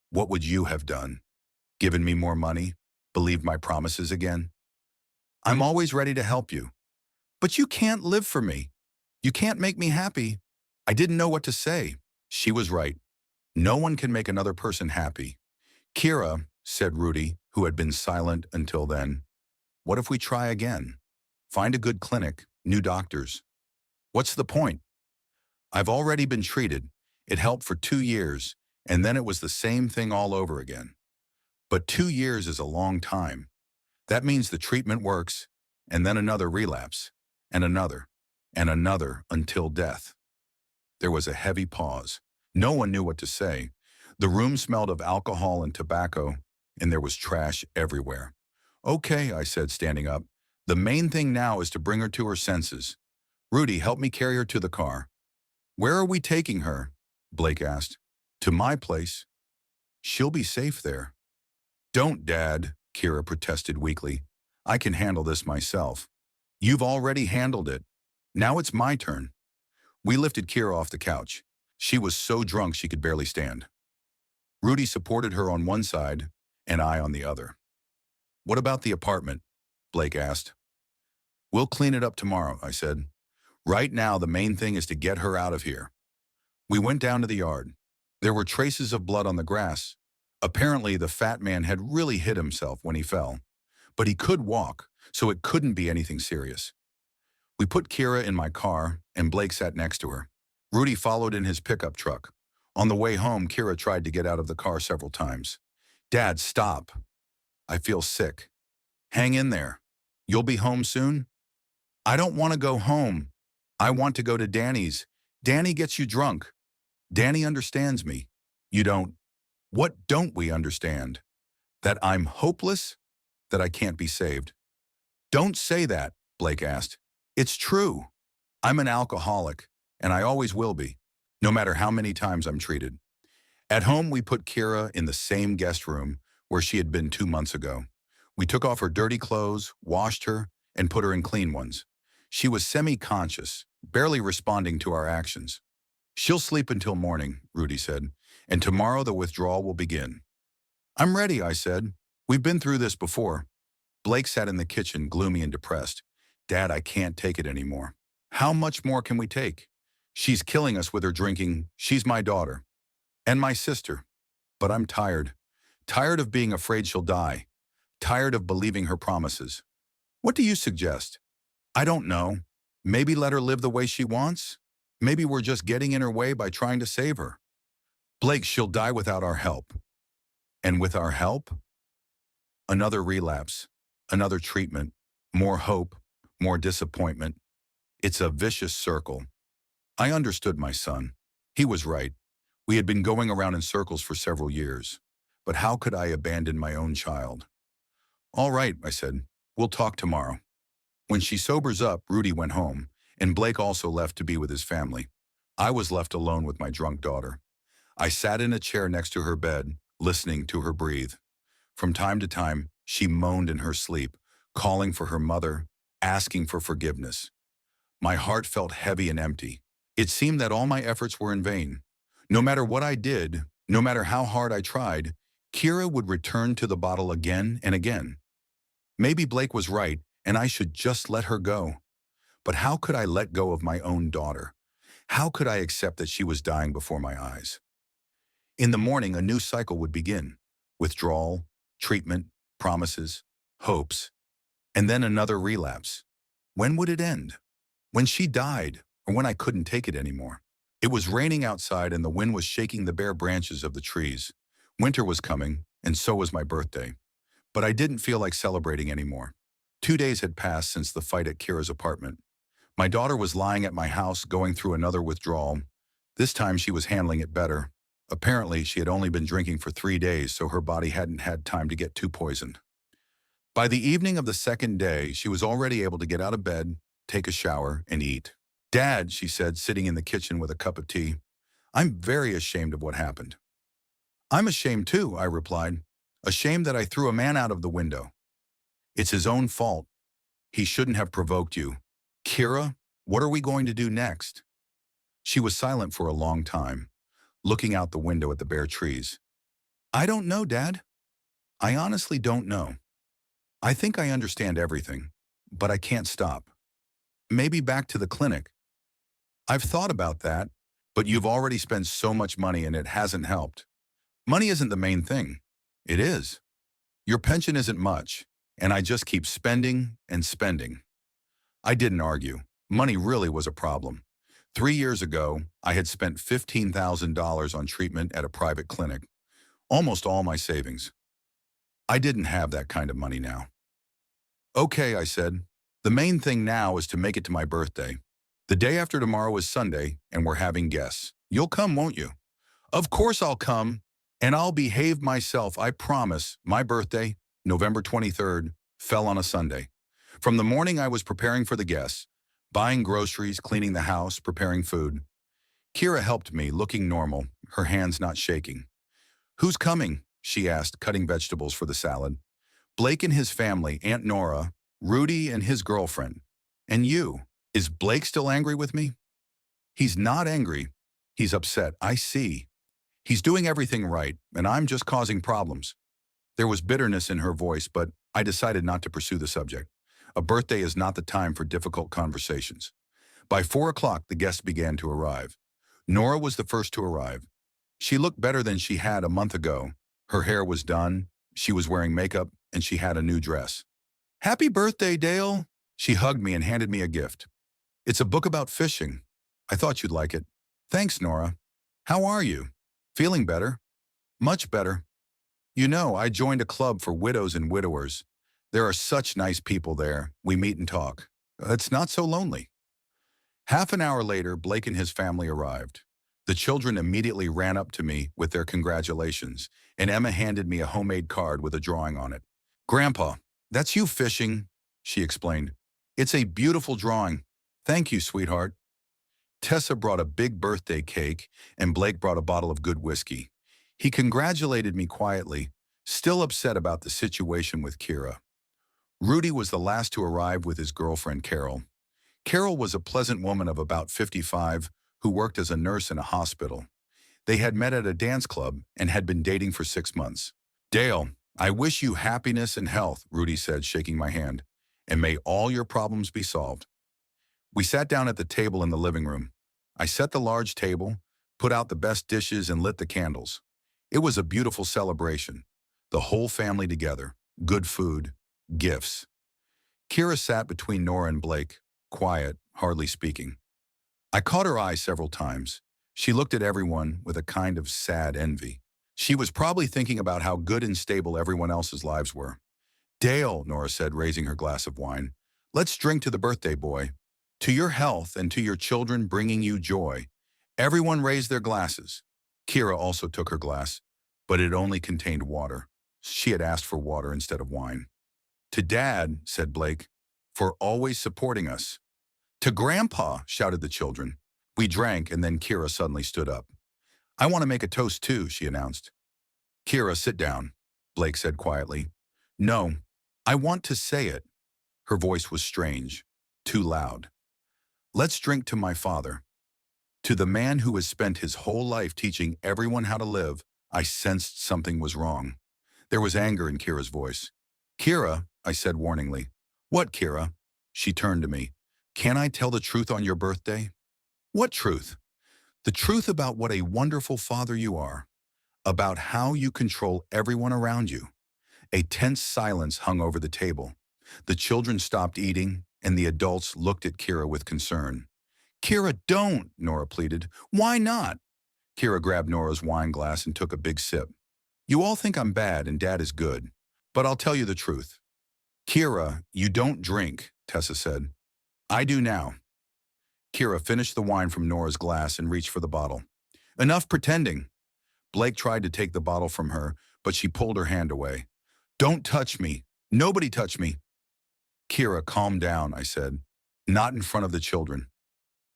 What would you have done? Given me more money? Believed my promises again? I'm always ready to help you. But you can't live for me. You can't make me happy. I didn't know what to say. She was right. No one can make another person happy. Kira, said Rudy, who had been silent until then, what if we try again? Find a good clinic, new doctors. What's the point? I've already been treated. It helped for 2 years, and then it was the same thing all over again. But 2 years is a long time. That means the treatment works, and then another relapse, and another until death. There was a heavy pause. No one knew what to say. The room smelled of alcohol and tobacco, and there was trash everywhere. Okay, I said, standing up. The main thing now is to bring her to her senses. Rudy, help me carry her to the car. Where are we taking her? Blake asked. To my place. She'll be safe there. Don't, Dad, Kira protested weakly. I can handle this myself. You've already handled it. Now it's my turn. We lifted Kira off the couch. She was so drunk she could barely stand. Rudy supported her on one side and I on the other. "What about the apartment?" Blake asked. "We'll clean it up tomorrow," I said. "Right now, the main thing is to get her out of here." We went down to the yard. There were traces of blood on the grass. Apparently, the fat man had really hit himself when he fell. But he could walk, so it couldn't be anything serious. We put Kira in my car, and Blake sat next to her. Rudy followed in his pickup truck. On the way home, Kira tried to get out of the car several times. "Dad, stop. I feel sick." "Hang in there. You'll be home soon?" "I don't want to go home. I want to go to Danny's. Danny gets you drunk. Danny understands me. You don't." "What don't we understand? That I'm hopeless? That I can't be saved?" "Don't say that," Blake asked. "It's true. I'm an alcoholic, and I always will be, no matter how many times I'm treated." At home, we put Kira in the same guest room where she had been 2 months ago. We took off her dirty clothes, washed her, and put her in clean ones. She was semi-conscious, barely responding to our actions. "She'll sleep until morning," Rudy said, "and tomorrow the withdrawal will begin." "I'm ready," I said. "We've been through this before." Blake sat in the kitchen, gloomy and depressed. "Dad, I can't take it anymore." "How much more can we take? She's killing us with her drinking. She's my daughter. And my sister. But I'm tired. Tired of being afraid she'll die. Tired of believing her promises." "What do you suggest?" "I don't know. Maybe let her live the way she wants? Maybe we're just getting in her way by trying to save her." "Blake, she'll die without our help." "And with our help?" "Another relapse. Another treatment. More hope. More disappointment. It's a vicious circle." I understood my son. He was right. We had been going around in circles for several years. But how could I abandon my own child? "All right," I said. "We'll talk tomorrow." When she sobers up, Rudy went home, and Blake also left to be with his family. I was left alone with my drunk daughter. I sat in a chair next to her bed, listening to her breathe. From time to time, she moaned in her sleep, calling for her mother, asking for forgiveness. My heart felt heavy and empty. It seemed that all my efforts were in vain. No matter what I did, no matter how hard I tried, Kira would return to the bottle again and again. Maybe Blake was right, and I should just let her go. But how could I let go of my own daughter? How could I accept that she was dying before my eyes? In the morning, a new cycle would begin. Withdrawal, treatment, promises, hopes, and then another relapse. When would it end? When she died, or when I couldn't take it anymore? It was raining outside and the wind was shaking the bare branches of the trees. Winter was coming, and so was my birthday. But I didn't feel like celebrating anymore. 2 days had passed since the fight at Kira's apartment. My daughter was lying at my house going through another withdrawal. This time she was handling it better. Apparently, she had only been drinking for 3 days, so her body hadn't had time to get too poisoned. By the evening of the second day, she was already able to get out of bed, take a shower, and eat. "Dad," she said, sitting in the kitchen with a cup of tea, "I'm very ashamed of what happened." "I'm ashamed too," I replied. "Ashamed that I threw a man out of the window. It's his own fault. He shouldn't have provoked you. Kira, what are we going to do next?" She was silent for a long time, looking out the window at the bare trees. "I don't know, Dad. I honestly don't know. I think I understand everything, but I can't stop. Maybe back to the clinic." "I've thought about that, but you've already spent so much money and it hasn't helped." "Money isn't the main thing." "It is. Your pension isn't much, and I just keep spending and spending." I didn't argue. Money really was a problem. 3 years ago, I had spent $15,000 on treatment at a private clinic, almost all my savings. I didn't have that kind of money now. "Okay," I said. "The main thing now is to make it to my birthday. The day after tomorrow is Sunday, and we're having guests. You'll come, won't you?" "Of course I'll come, and I'll behave myself, I promise." My birthday, November 23rd, fell on a Sunday. From the morning I was preparing for the guests, buying groceries, cleaning the house, preparing food. Kira helped me, looking normal, her hands not shaking. "Who's coming?" she asked, cutting vegetables for the salad. "Blake and his family, Aunt Nora, Rudy and his girlfriend. And you. Is Blake still angry with me?" "He's not angry. He's upset. I see. He's doing everything right, and I'm just causing problems. There was bitterness in her voice, but I decided not to pursue the subject. A birthday is not the time for difficult conversations. By 4 o'clock, the guests began to arrive. Nora was the first to arrive. She looked better than she had a month ago. Her hair was done, she was wearing makeup, and she had a new dress. Happy birthday, Dale! She hugged me and handed me a gift. It's a book about fishing. I thought you'd like it. Thanks, Nora. How are you? Feeling better? Much better. You know, I joined a club for widows and widowers. There are such nice people there. We meet and talk. It's not so lonely. Half an hour later, Blake and his family arrived. The children immediately ran up to me with their congratulations, and Emma handed me a homemade card with a drawing on it. Grandpa, that's you fishing, she explained. It's a beautiful drawing. Thank you, sweetheart. Tessa brought a big birthday cake, and Blake brought a bottle of good whiskey. He congratulated me quietly, still upset about the situation with Kira. Rudy was the last to arrive with his girlfriend, Carol. Carol was a pleasant woman of about 55 who worked as a nurse in a hospital. They had met at a dance club and had been dating for 6 months. Dale, I wish you happiness and health, Rudy said, shaking my hand, and may all your problems be solved. We sat down at the table in the living room. I set the large table, put out the best dishes, and lit the candles. It was a beautiful celebration. The whole family together, good food, gifts. Kira sat between Nora and Blake, quiet, hardly speaking. I caught her eye several times. She looked at everyone with a kind of sad envy. She was probably thinking about how good and stable everyone else's lives were. Dale, Nora said, raising her glass of wine, let's drink to the birthday boy. To your health and to your children bringing you joy. Everyone raised their glasses. Kira also took her glass, but it only contained water. She had asked for water instead of wine. To Dad, said Blake, for always supporting us. To Grandpa, shouted the children. We drank, and then Kira suddenly stood up. I want to make a toast too, she announced. Kira, sit down, Blake said quietly. No, I want to say it. Her voice was strange, too loud. Let's drink to my father. To the man who has spent his whole life teaching everyone how to live. I sensed something was wrong. There was anger in Kira's voice. Kira, I said warningly. What, Kira? She turned to me. Can I tell the truth on your birthday? What truth? The truth about what a wonderful father you are. About how you control everyone around you. A tense silence hung over the table. The children stopped eating, and the adults looked at Kira with concern. Kira, don't, Nora pleaded. Why not? Kira grabbed Nora's wine glass and took a big sip. You all think I'm bad and Dad is good, but I'll tell you the truth. Kira, you don't drink, Tessa said. I do now. Kira finished the wine from Nora's glass and reached for the bottle. Enough pretending. Blake tried to take the bottle from her, but she pulled her hand away. Don't touch me. Nobody touch me. Kira, calm down, I said. Not in front of the children.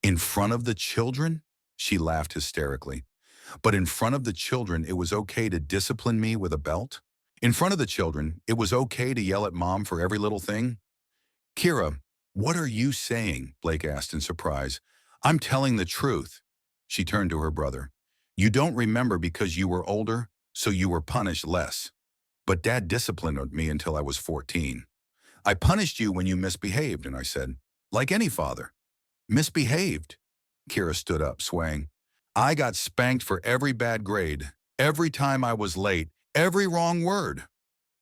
In front of the children? She laughed hysterically. But in front of the children, it was okay to discipline me with a belt? In front of the children, it was okay to yell at Mom for every little thing? Kira, what are you saying? Blake asked in surprise. I'm telling the truth. She turned to her brother. You don't remember because you were older, so you were punished less. But Dad disciplined me until I was 14. I punished you when you misbehaved, and I said, like any father. Misbehaved? Kira stood up, swaying. I got spanked for every bad grade, every time I was late, every wrong word.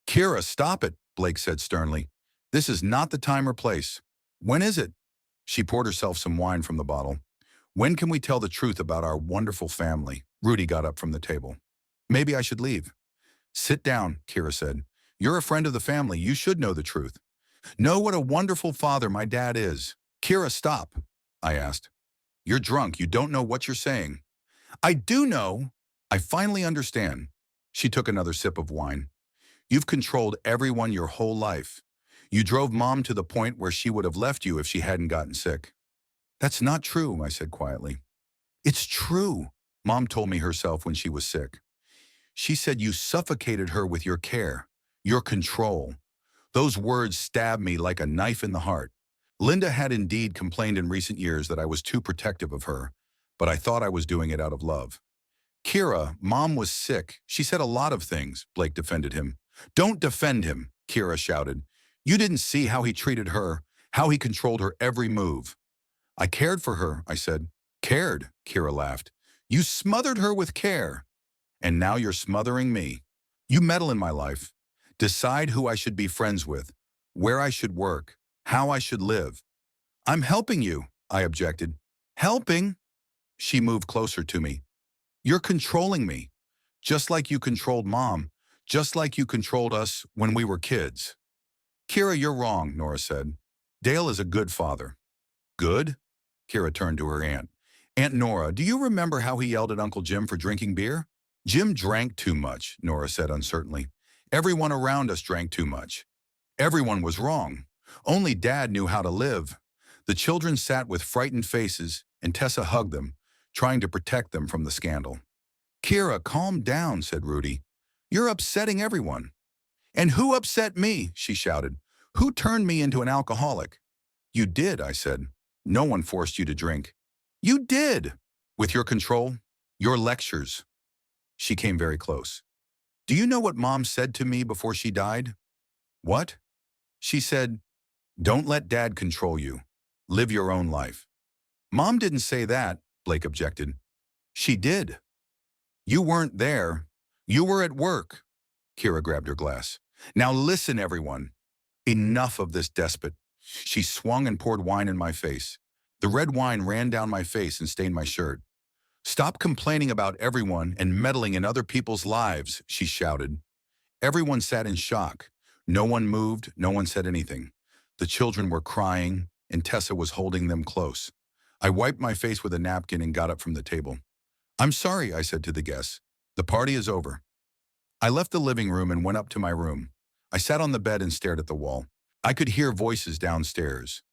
Kira, stop it, Blake said sternly. This is not the time or place. When is it? She poured herself some wine from the bottle. When can we tell the truth about our wonderful family? Rudy got up from the table. Maybe I should leave. Sit down, Kira said. You're a friend of the family. You should know the truth. Know what a wonderful father my dad is. Kira, stop, I asked. You're drunk. You don't know what you're saying. I do know. I finally understand. She took another sip of wine. You've controlled everyone your whole life. You drove Mom to the point where she would have left you if she hadn't gotten sick. That's not true, I said quietly. It's true, Mom told me herself when she was sick. She said you suffocated her with your care, your control. Those words stabbed me like a knife in the heart. Linda had indeed complained in recent years that I was too protective of her, but I thought I was doing it out of love. Kira, Mom was sick. She said a lot of things, Blake defended him. Don't defend him, Kira shouted. You didn't see how he treated her, how he controlled her every move. I cared for her, I said. Cared, Kira laughed. You smothered her with care. And now you're smothering me. You meddle in my life. Decide who I should be friends with, where I should work, how I should live. I'm helping you, I objected. Helping? She moved closer to me. You're controlling me, just like you controlled Mom, just like you controlled us when we were kids. Kira, you're wrong, Nora said. Dale is a good father. Good? Kira turned to her aunt. Aunt Nora, do you remember how he yelled at Uncle Jim for drinking beer? Jim drank too much, Nora said uncertainly. Everyone around us drank too much. Everyone was wrong. Only Dad knew how to live. The children sat with frightened faces, and Tessa hugged them, trying to protect them from the scandal. Kira, calm down, said Rudy. You're upsetting everyone. And who upset me? She shouted. Who turned me into an alcoholic? You did, I said. No one forced you to drink. You did. With your control, your lectures. She came very close. Do you know what Mom said to me before she died? What? She said, don't let Dad control you. Live your own life. Mom didn't say that, Blake objected. She did. You weren't there. You were at work. Kira grabbed her glass. Now listen, everyone. Enough of this despot. She swung and poured wine in my face. The red wine ran down my face and stained my shirt. Stop complaining about everyone and meddling in other people's lives, she shouted. Everyone sat in shock. No one moved, no one said anything. The children were crying, and Tessa was holding them close. I wiped my face with a napkin and got up from the table. I'm sorry, I said to the guests. The party is over. I left the living room and went up to my room. I sat on the bed and stared at the wall. I could hear voices downstairs.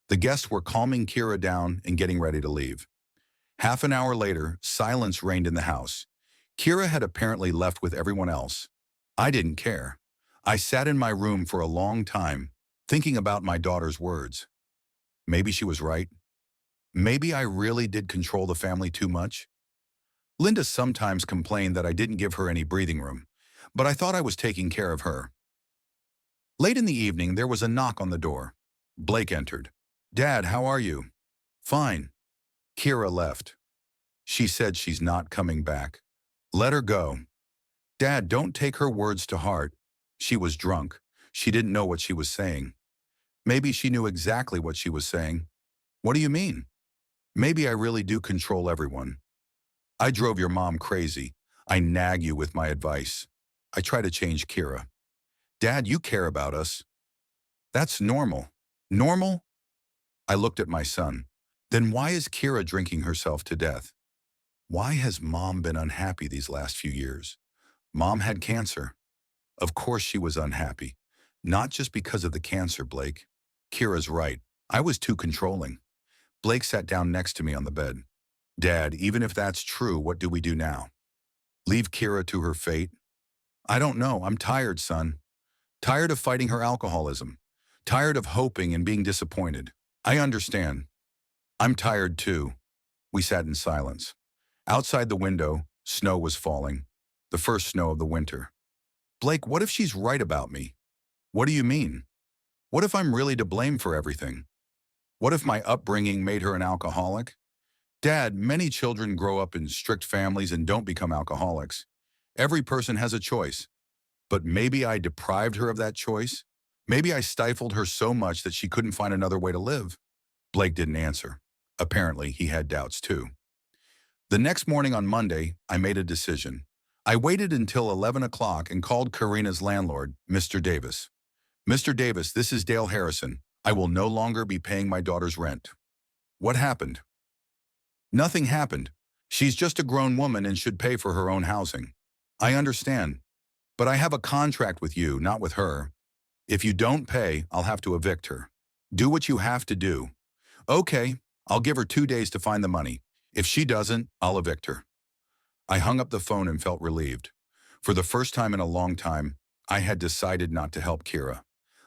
The guests were calming Kira down and getting ready to leave. Half an hour later, silence reigned in the house. Kira had apparently left with everyone else. I didn't care. I sat in my room for a long time, thinking about my daughter's words. Maybe she was right. Maybe I really did control the family too much. Linda sometimes complained that I didn't give her any breathing room, but I thought I was taking care of her. Late in the evening, there was a knock on the door. Blake entered. Dad, how are you? Fine. Kira left. She said she's not coming back. Let her go. Dad, don't take her words to heart. She was drunk. She didn't know what she was saying. Maybe she knew exactly what she was saying. What do you mean? Maybe I really do control everyone. I drove your mom crazy. I nag you with my advice. I try to change Kira. Dad, you care about us. That's normal. Normal? I looked at my son. Then why is Kira drinking herself to death? Why has Mom been unhappy these last few years? Mom had cancer. Of course she was unhappy. Not just because of the cancer, Blake. Kira's right. I was too controlling. Blake sat down next to me on the bed. Dad, even if that's true, what do we do now? Leave Kira to her fate? I don't know. I'm tired, son. Tired of fighting her alcoholism. Tired of hoping and being disappointed. I understand. I'm tired too. We sat in silence. Outside the window, snow was falling. The first snow of the winter. Blake, what if she's right about me? What do you mean? What if I'm really to blame for everything? What if my upbringing made her an alcoholic? Dad, many children grow up in strict families and don't become alcoholics. Every person has a choice. But maybe I deprived her of that choice? Maybe I stifled her so much that she couldn't find another way to live? Blake didn't answer. Apparently, he had doubts too. The next morning on Monday, I made a decision. I waited until 11 o'clock and called Karina's landlord, Mr. Davis. Mr. Davis, this is Dale Harrison. I will no longer be paying my daughter's rent. What happened? Nothing happened. She's just a grown woman and should pay for her own housing. I understand. But I have a contract with you, not with her. If you don't pay, I'll have to evict her. Do what you have to do. Okay, I'll give her 2 days to find the money. If she doesn't, I'll evict her. I hung up the phone and felt relieved. For the first time in a long time, I had decided not to help Kira.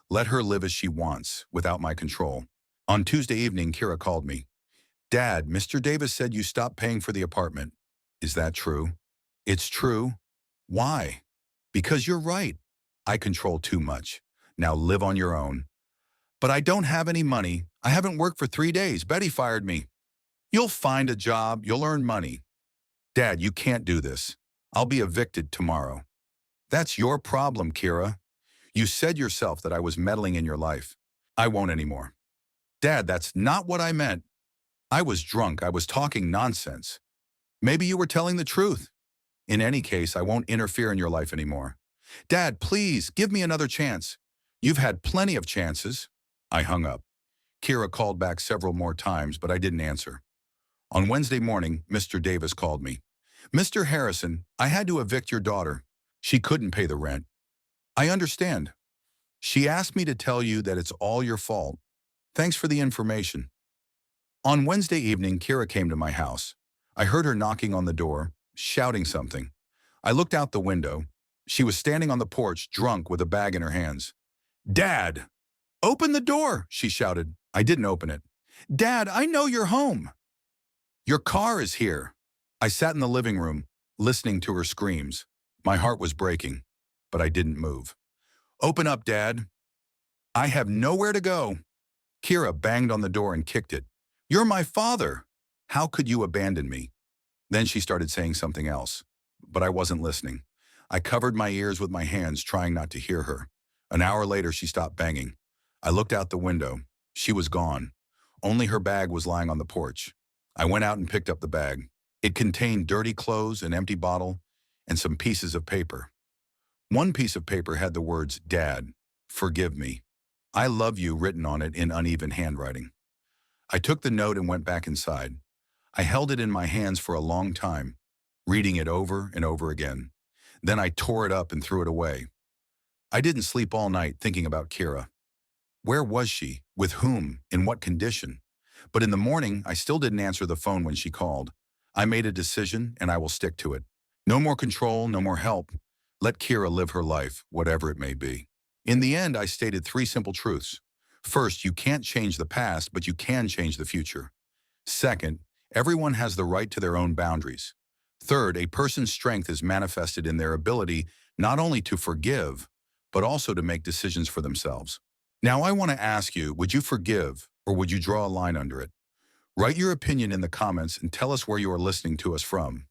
Let her live as she wants, without my control. On Tuesday evening, Kira called me. Dad, Mr. Davis said you stopped paying for the apartment. Is that true? It's true. Why? Because you're right. I control too much. Now live on your own. But I don't have any money. I haven't worked for 3 days. Betty fired me. You'll find a job. You'll earn money. Dad, you can't do this. I'll be evicted tomorrow. That's your problem, Kira. You said yourself that I was meddling in your life. I won't anymore. Dad, that's not what I meant. I was drunk. I was talking nonsense. Maybe you were telling the truth. In any case, I won't interfere in your life anymore. Dad, please, give me another chance. You've had plenty of chances. I hung up. Kira called back several more times, but I didn't answer. On Wednesday morning, Mr. Davis called me. Mr. Harrison, I had to evict your daughter. She couldn't pay the rent. I understand. She asked me to tell you that it's all your fault. Thanks for the information. On Wednesday evening, Kira came to my house. I heard her knocking on the door, shouting something. I looked out the window. She was standing on the porch, drunk with a bag in her hands. Dad! Open the door, she shouted. I didn't open it. Dad, I know you're home. Your car is here. I sat in the living room, listening to her screams. My heart was breaking, but I didn't move. Open up, Dad. I have nowhere to go. Kira banged on the door and kicked it. You're my father. How could you abandon me? Then she started saying something else, but I wasn't listening. I covered my ears with my hands, trying not to hear her. An hour later, she stopped banging. I looked out the window. She was gone. Only her bag was lying on the porch. I went out and picked up the bag. It contained dirty clothes, an empty bottle, and some pieces of paper. One piece of paper had the words, Dad, forgive me. I love you written on it in uneven handwriting. I took the note and went back inside. I held it in my hands for a long time, reading it over and over again. Then I tore it up and threw it away. I didn't sleep all night thinking about Kira. Where was she? With whom? In what condition? But in the morning, I still didn't answer the phone when she called. I made a decision, and I will stick to it. No more control, no more help. Let Kira live her life, whatever it may be. In the end, I stated 3 simple truths. First, you can't change the past, but you can change the future. Second, everyone has the right to their own boundaries. Third, a person's strength is manifested in their ability not only to forgive, but also to make decisions for themselves. Now, I want to ask you, would you forgive or would you draw a line under it? Write your opinion in the comments and tell us where you are listening to us from.